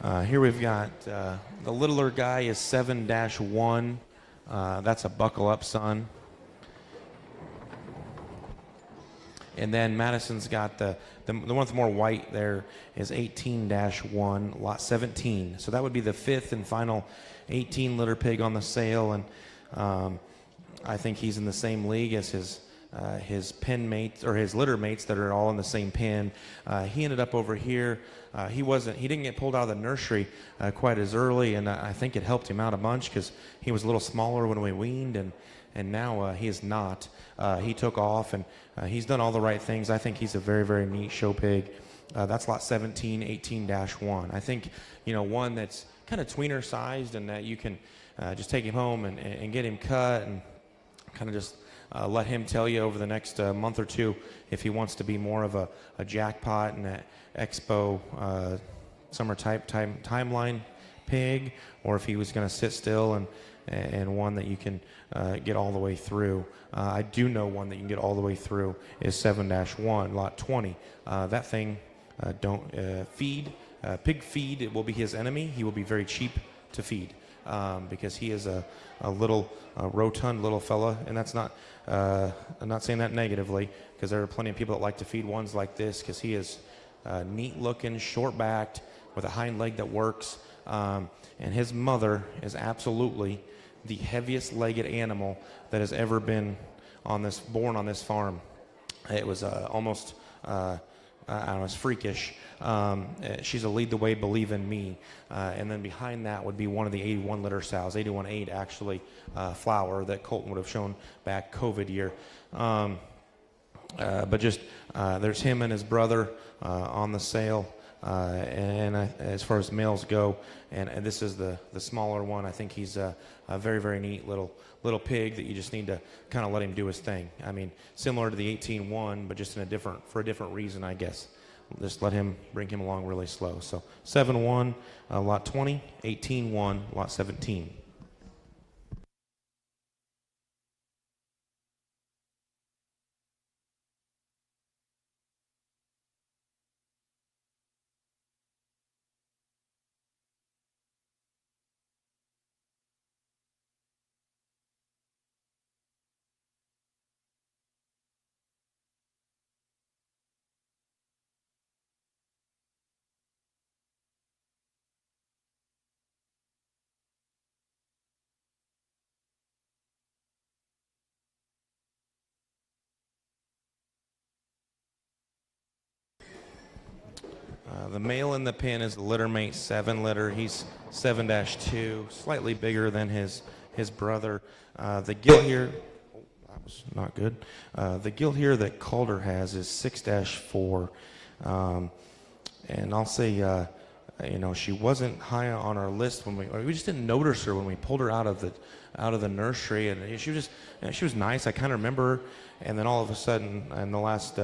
Here we've got the littler guy is 7-1. That's a buckle up, son. And then Madison's got the one with more white there is 18-1, lot 17. So that would be the fifth and final 18 litter pig on the sale. And I think he's in the same league as his his pen mates or his litter mates that are all in the same pen. He ended up over here. He didn't get pulled out of the nursery quite as early, and I think it helped him out a bunch because he was a little smaller when we weaned, and now he is not. He took off, and he's done all the right things. I think he's a very, very neat show pig. That's lot 17, 18-1. I think, one that's kind of tweener sized and that you can just take him home and get him cut and kind of just let him tell you over the next month or two if he wants to be more of a jackpot and that expo summer type timeline pig, or if he was going to sit still and one that you can get all the way through. I do know one that you can get all the way through is 7-1, lot 20. That thing don't feed. Pig feed, it will be his enemy. He will be very cheap to feed because he is a little rotund little fella, and that's not, I'm not saying that negatively because there are plenty of people that like to feed ones like this because he is neat looking, short backed with a hind leg that works, and his mother is absolutely the heaviest legged animal that has ever been born on this farm. It was almost I don't know, it's freakish. She's a lead the way, believe in me. And then behind that would be one of the 81 litter sows, 81.8 actually, flower that Colton would have shown back COVID year. But just there's him and his brother on the sale. And as far as males go, and this is the smaller one, I think he's a very, very neat little pig that you just need to kind of let him do his thing. I mean, similar to the 18-1, but just for a different reason, I guess. Just bring him along really slow. So 7-1, lot 20, 18-1, lot 17. The male in the pen is the litter mate 7 litter. He's 7-2, slightly bigger than his brother. The gill here, that was not good. The gill here that Calder has is 6-4. And I'll say, she wasn't high on our list when we just didn't notice her when we pulled her out of the nursery, and she was nice. I kind of remember her, and then all of a sudden, in the last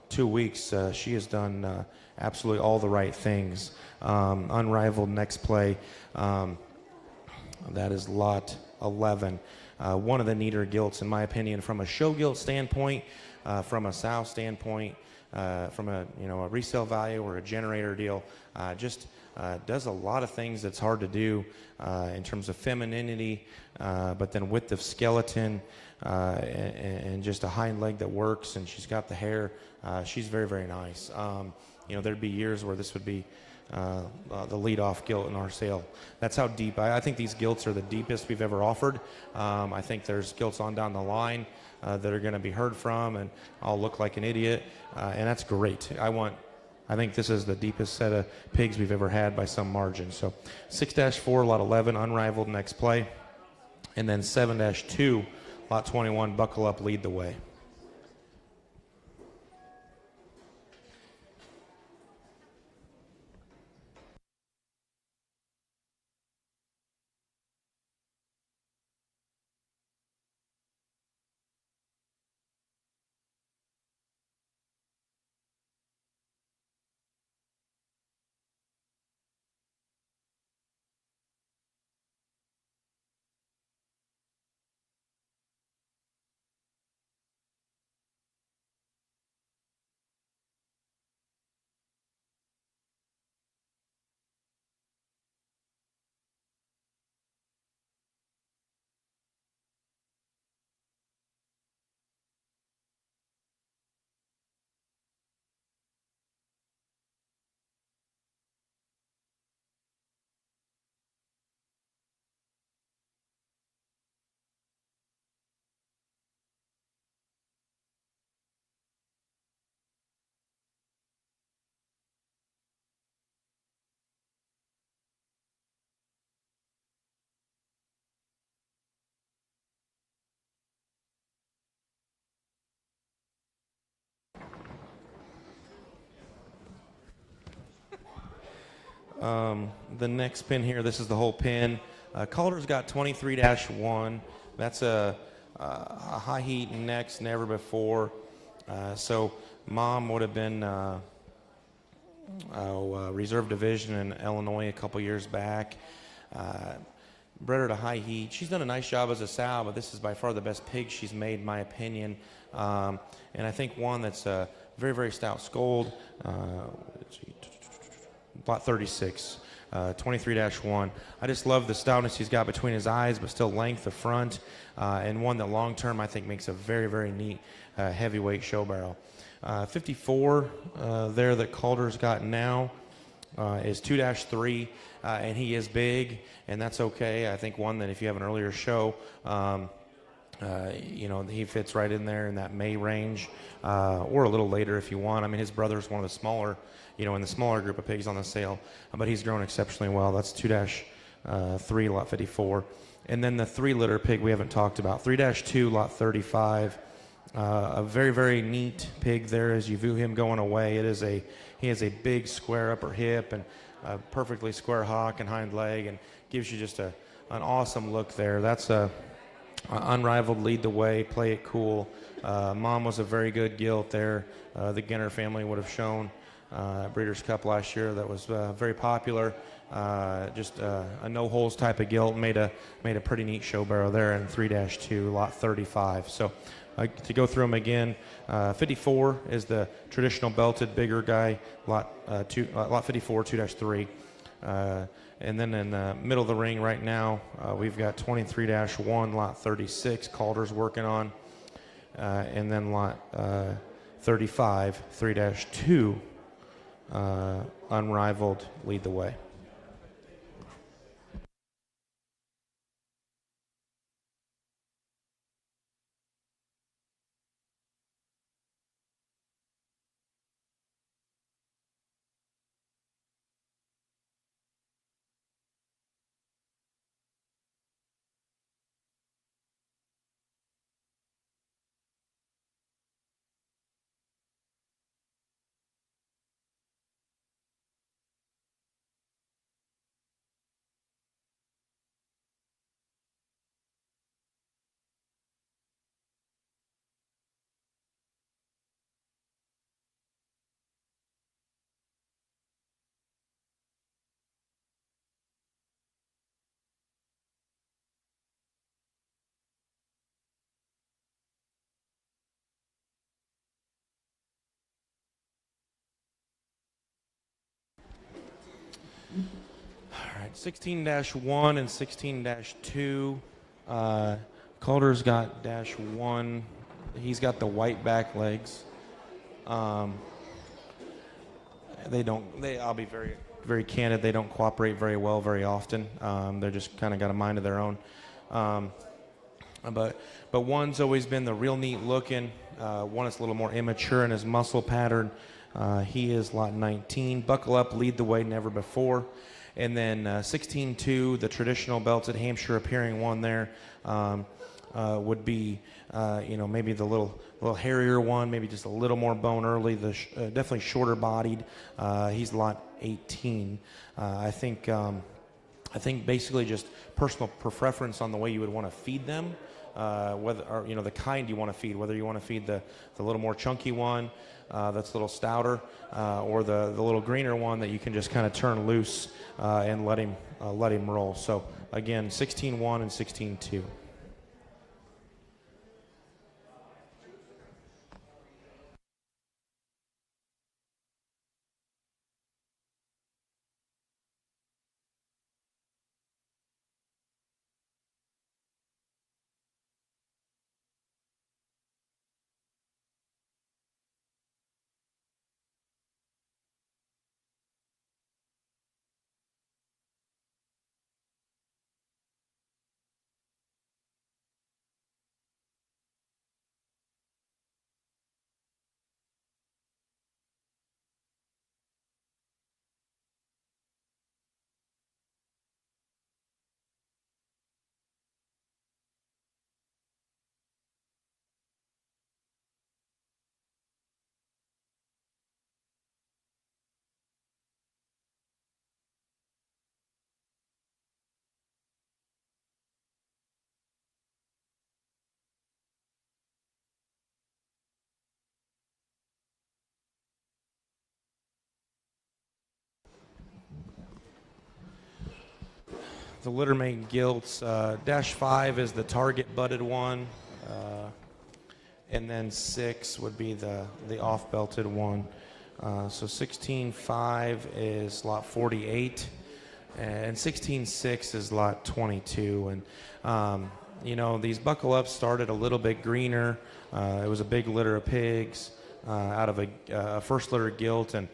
2 weeks, she has done absolutely all the right things. Unrivaled next play. That is lot 11. One of the neater gilts, in my opinion, from a show gilt standpoint, from a sow standpoint, from a resale value or a generator deal. Just does a lot of things that's hard to do in terms of femininity, but then width of skeleton and just a hind leg that works, and she's got the hair. She's very, very nice. There'd be years where this would be the lead-off gilt in our sale. That's how deep. I think these gilts are the deepest we've ever offered. I think there's gilts on down the line that are going to be heard from, and I'll look like an idiot, and that's great. I think this is the deepest set of pigs we've ever had by some margin. So 6-4, lot 11, unrivaled next play, and then 7-2, lot 21, buckle up, lead the way. The next pin here, this is the whole pin. Calder's got 23-1. That's a high heat next, never before. So Mom would have been reserve division in Illinois a couple years back. Bred her to high heat. She's done a nice job as a sow, but this is by far the best pig she's made, in my opinion. And I think one that's very, very stout scold. Lot 36, 23-1. I just love the stoutness he's got between his eyes, but still length of front, and one that long term I think makes a very, very neat heavyweight show barrel. 54 there that Calder's got now is 2-3, and he is big, and that's okay. I think one that if you have an earlier show, he fits right in there in that May range, or a little later if you want. I mean, his brother's one of the smaller, in the smaller group of pigs on the sale, but he's grown exceptionally well. That's 2-3, lot 54. And then the 3-litter pig we haven't talked about, 3-2, lot 35. A very, very neat pig there as you view him going away. He has a big square upper hip and a perfectly square hock and hind leg, and gives you just an awesome look there. That's a unrivaled lead the way, play it cool. Mom was a very good gilt there. The Ginner family would have shown Breeders' Cup last year. That was very popular. Just a no holes type of gilt. Made a pretty neat show barrow there in 3-2, lot 35. So to go through them again, 54 is the traditional belted bigger guy, lot 54, 2-3. And then in the middle of the ring right now, we've got 23-1, lot 36, Calder's working on. And then lot 35, 3-2, unrivaled, lead the way. All right, 16-1 and 16-2. Calder's got -1. He's got the white back legs. I'll be very, very candid. They don't cooperate very well very often. They're just kind of got a mind of their own. But one's always been the real neat looking. One is a little more immature in his muscle pattern. He is lot 19. Buckle up, lead the way, never before. And then 16-2, the traditional belted Hampshire appearing one there, would be, maybe the little hairier one, maybe just a little more bone early. Definitely shorter bodied. He's lot 18. I think basically just personal preference on the way you would want to feed them, the kind you want to feed, whether you want to feed the little more chunky one that's a little stouter, or the little greener one that you can just kind of turn loose and let him roll. So again, 16-1 and 16-2. the littermate gilts. -5 is the target budded one, and then 6 would be the off-belted one. So 16.5 is lot 48, and 16.6 is lot 22. And you know, these buckle ups started a little bit greener. It was a big litter of pigs out of a first litter gilt, and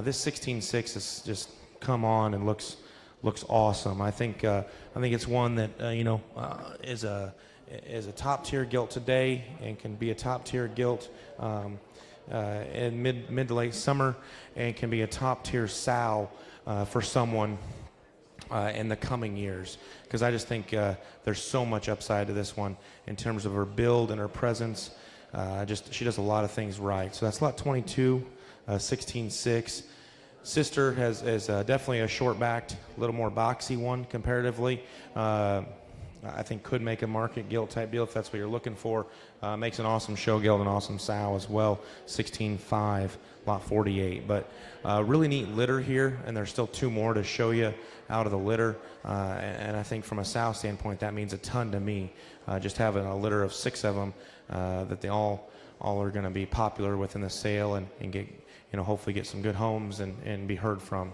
this 16.6 has just come on and looks awesome. I think it's one that you know is a top tier gilt today and can be a top tier gilt in mid to late summer, and can be a top tier sow for someone in the coming years, because I just think there's so much upside to this one in terms of her build and her presence. She does a lot of things right. So that's lot 22, 16.6. Sister is definitely a short-backed, a little more boxy one comparatively. I think could make a market gilt type deal if that's what you're looking for. Makes an awesome show gilt, an awesome sow as well. 16.5, lot 48. But really neat litter here, and there's still 2 more to show you out of the litter. And I think from a sow standpoint, that means a ton to me. Just having a litter of 6 of them that they all are going to be popular within the sale and get, you know, hopefully get some good homes and be heard from.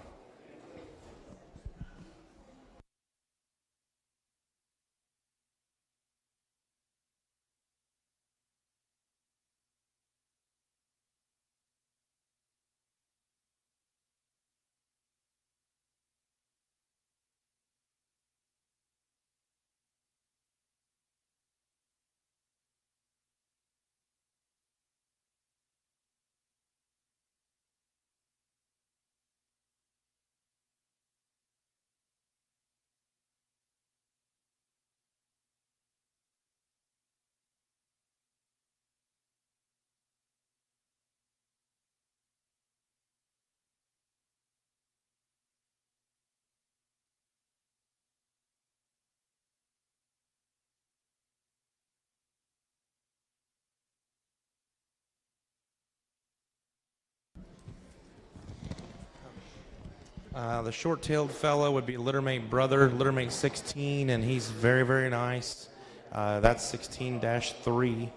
The short-tailed fellow would be littermate brother, littermate 16, and he's very, very nice. That's 16-3,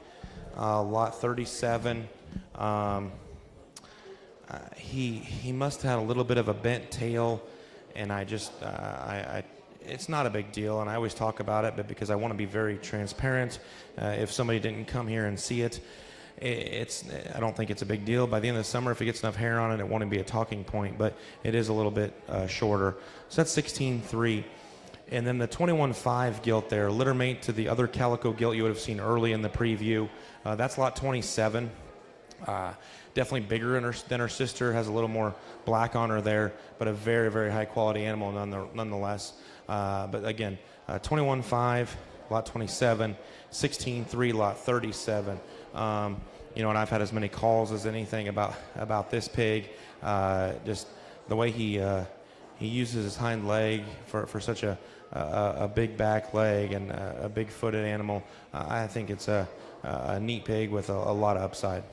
lot 37. He must have had a little bit of a bent tail, and it's not a big deal, and I always talk about it, but because I want to be very transparent, if somebody didn't come here and see it, I don't think it's a big deal. By the end of the summer, if it gets enough hair on it, it won't be a talking point, but it is a little bit shorter. So that's 16.3. And then the 21.5 gilt there, littermate to the other calico gilt you would have seen early in the preview. That's lot 27. Definitely bigger than her sister, has a little more black on her there, but a very, very high quality animal nonetheless. But again, 21.5, lot 27, 16.3, lot 37. You know, and I've had as many calls as anything about this pig. Just the way he uses his hind leg for such a big back leg and a big footed animal. I think it's a neat pig with a lot of upside.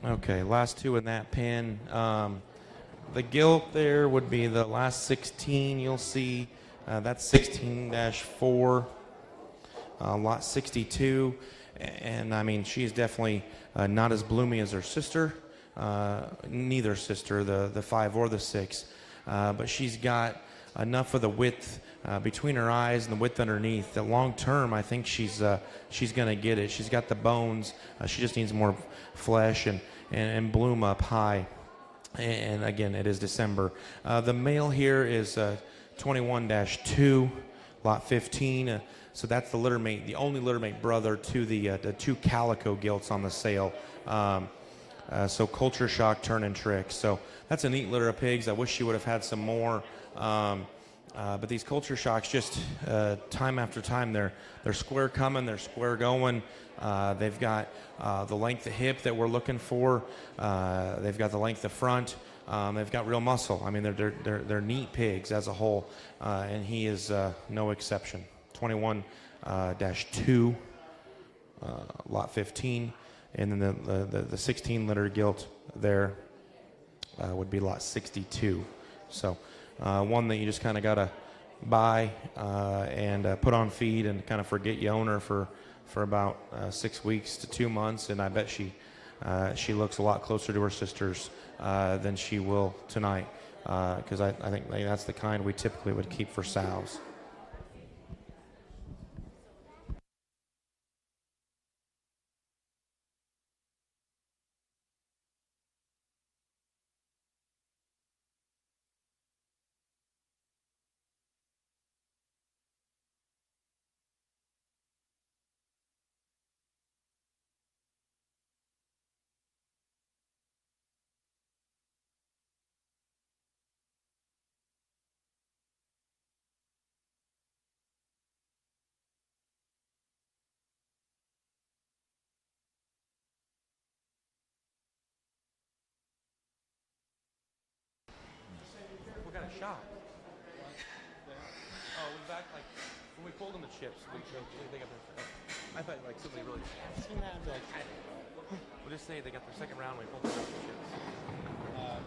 Okay, last 2 in that pen. The gilt there would be the last 16 you'll see. That's 16-4, lot 62. And I mean, she's definitely not as bloomy as her sister. Neither sister, the 5 or the 6. But she's got enough of the width between her eyes and the width underneath. That long term, I think she's going to get it. She's got the bones. She just needs more flesh and bloom up high. And again, it is December. The male here is 21-2, lot 15. So that's the litter mate, the only litter mate brother to the 2 calico gilts on the sale. So culture shock, turn and trick. So that's a neat litter of pigs. I wish she would have had some more. But these culture shocks, just time after time, they're square coming, they're square going. They've got the length of hip that we're looking for. They've got the length of front. They've got real muscle. I mean, they're neat pigs as a whole, and he is no exception. 21-2, lot 15, and then the 16 litter gilt there would be lot 62. So one that you just kind of got to buy and put on feed and kind of forget you own her for about 6 weeks to 2 months, and I bet she looks a lot closer to her sisters than she will tonight, because I think that's the kind we typically would keep for sows. What kind of shot? Oh, we back like when we pulled in the chips. They got their. I thought like somebody really. Seen that? Like, we'll just say they got their second round. We pulled them out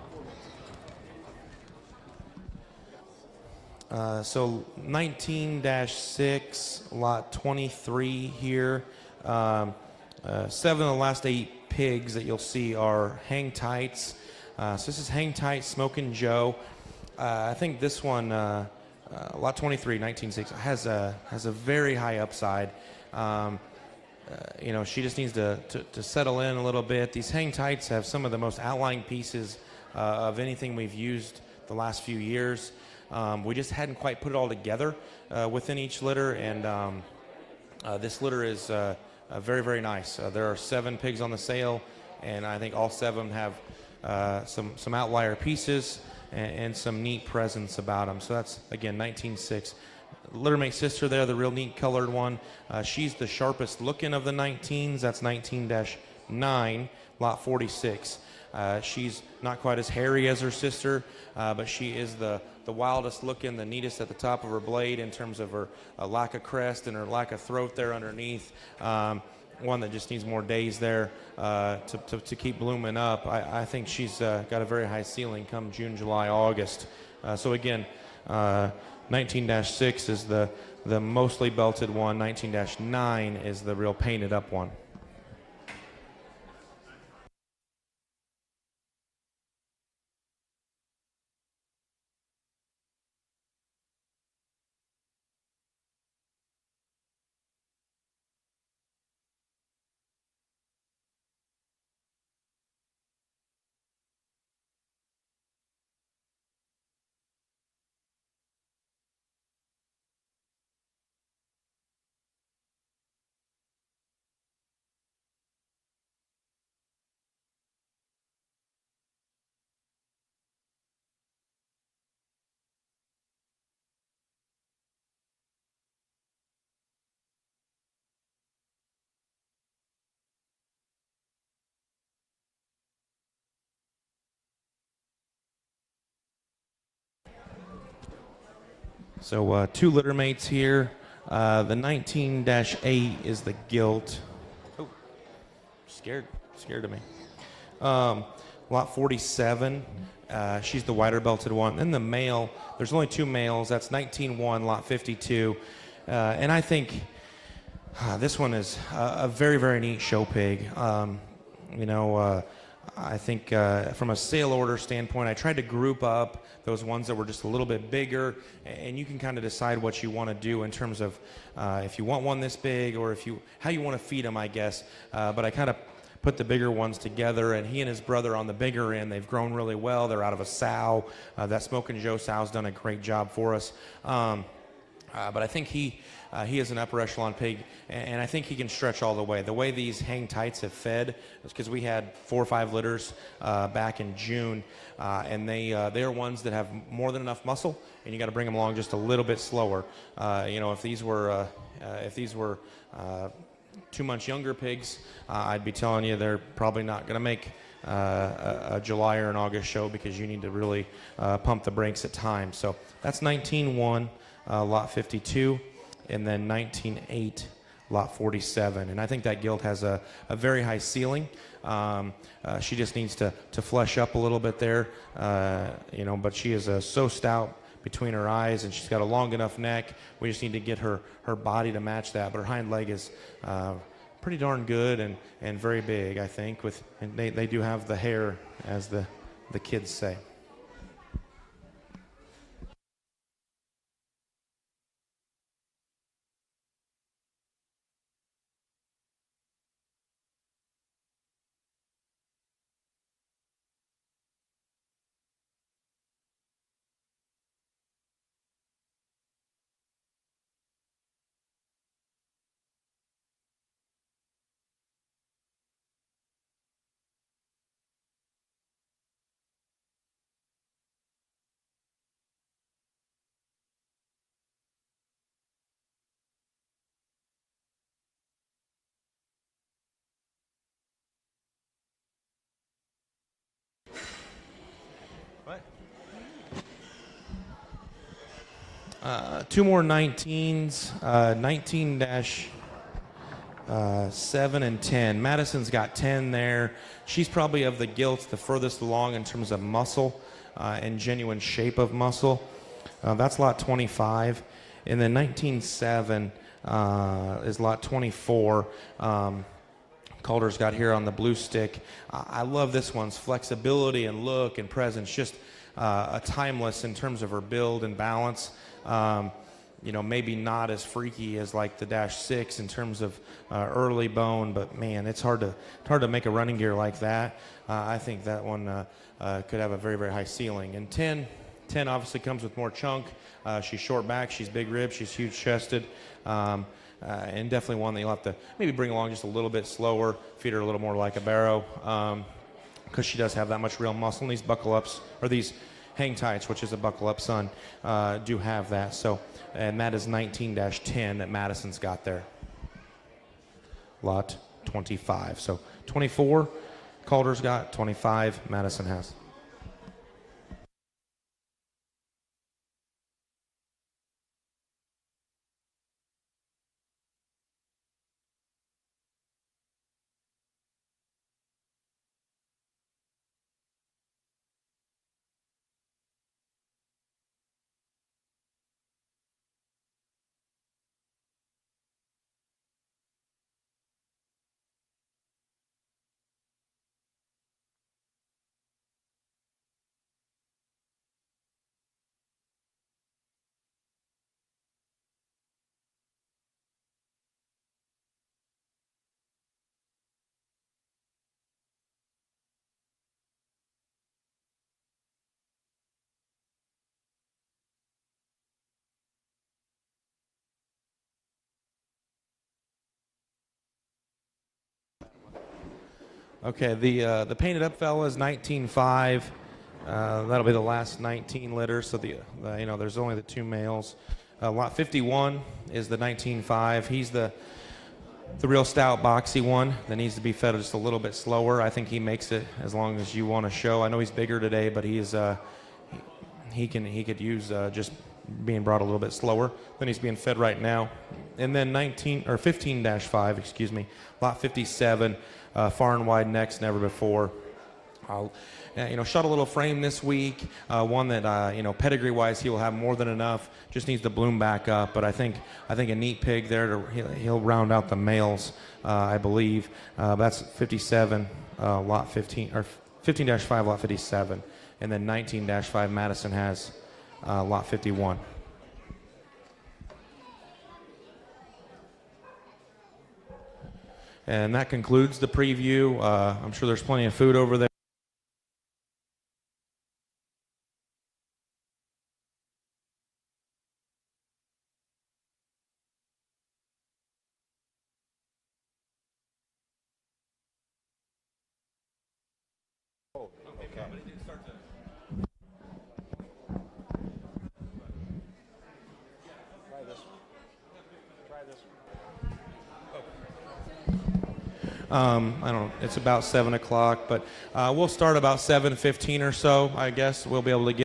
the chips. So 19-6, lot 23 here. 7 of the last 8 pigs that you'll see are hang tights. So this is hang tight, Smokin' Joe. I think this one, lot 23, 19-6, has a very high upside. She just needs to settle in a little bit. These hang tights have some of the most outlying pieces of anything we've used the last few years. We just hadn't quite put it all together within each litter, and this litter is very, very nice. There are 7 pigs on the sale, and I think all 7 have some outlier pieces and some neat presence about them. So that's, again, 19-6. Littermate sister there, the real neat colored one. She's the sharpest looking of the 19s. That's 19-9, lot 46. She's not quite as hairy as her sister, but she is the wildest looking, the neatest at the top of her blade in terms of her lack of crest and her lack of throat there underneath. One that just needs more days there to keep blooming up. I think she's got a very high ceiling come June, July, August. So again, 19-6 is the mostly belted one. 19-9 is the real painted up one. So 2 litter mates here. The 19-8 is the gilt. Oh, scared of me. Lot 47, she's the wider belted one. Then the male, there's only 2 males. That's 19-1, lot 52. And I think this one is a very, very neat show pig. I think from a sale order standpoint, I tried to group up those ones that were just a little bit bigger, and you can kind of decide what you want to do in terms of if you want one this big or how you want to feed them, I guess. But I kind of put the bigger ones together, and he and his brother on the bigger end, they've grown really well. They're out of a sow. That Smokin' Joe sow's done a great job for us. But I think he is an upper echelon pig, and I think he can stretch all the way. The way these hang tights have fed is because we had 4 or 5 litters back in June, and they are ones that have more than enough muscle, and you got to bring them along just a little bit slower. If these were 2 months younger pigs, I'd be telling you they're probably not going to make a July or an August show, because you need to really pump the brakes at times. So that's 19-1. Lot 52, and then 19-8, lot 47. And I think that gilt has a very high ceiling. She just needs to flesh up a little bit there, but she is so stout between her eyes, and she's got a long enough neck. We just need to get her body to match that. But her hind leg is pretty darn good and very big, I think. And they do have the hair, as the kids say. Two more 19s, 19-7 and 10. Madison's got 10 there. She's probably of the gilts the furthest along in terms of muscle and genuine shape of muscle. That's lot 25. And then 19-7 is lot 24. Calder's got here on the blue stick. I love this one's flexibility and look and presence, just a timeless in terms of her build and balance. Maybe not as freaky as like the -6 in terms of early bone, but man, it's hard to make a running gear like that. I think that one could have a very, very high ceiling. And 10 obviously comes with more chunk. She's short back, she's big rib, she's huge chested, and definitely one that you'll have to maybe bring along just a little bit slower, feed her a little more like a barrow, because she does have that much real muscle. And these buckle ups, or these hang tights, which is a buckle up son, do have that. So, and that is 19-10 that Madison's got there. Lot 25. So 24 Calder's got, 25 Madison has. Okay, the painted up fella is 19.5. That'll be the last 19 litters. So there's only the 2 males. Lot 51 is the 19.5. He's the real stout, boxy one that needs to be fed just a little bit slower. I think he makes it as long as you want to show. I know he's bigger today, but he could use just being brought a little bit slower than he's being fed right now. And then 15-5, excuse me, lot 57, far and wide necks, never before. Shot a little frame this week, one that pedigree-wise he will have more than enough. Just needs to bloom back up. But I think a neat pig there. He'll round out the males, I believe. That's 57, lot 15, or 15-5, lot 57. And then 19-5, Madison has lot 51. And that concludes the preview. I'm sure there's plenty of food over there. I don't know, it's about 7 o'clock, but we'll start about 7:15 or so, I guess. We'll be able to get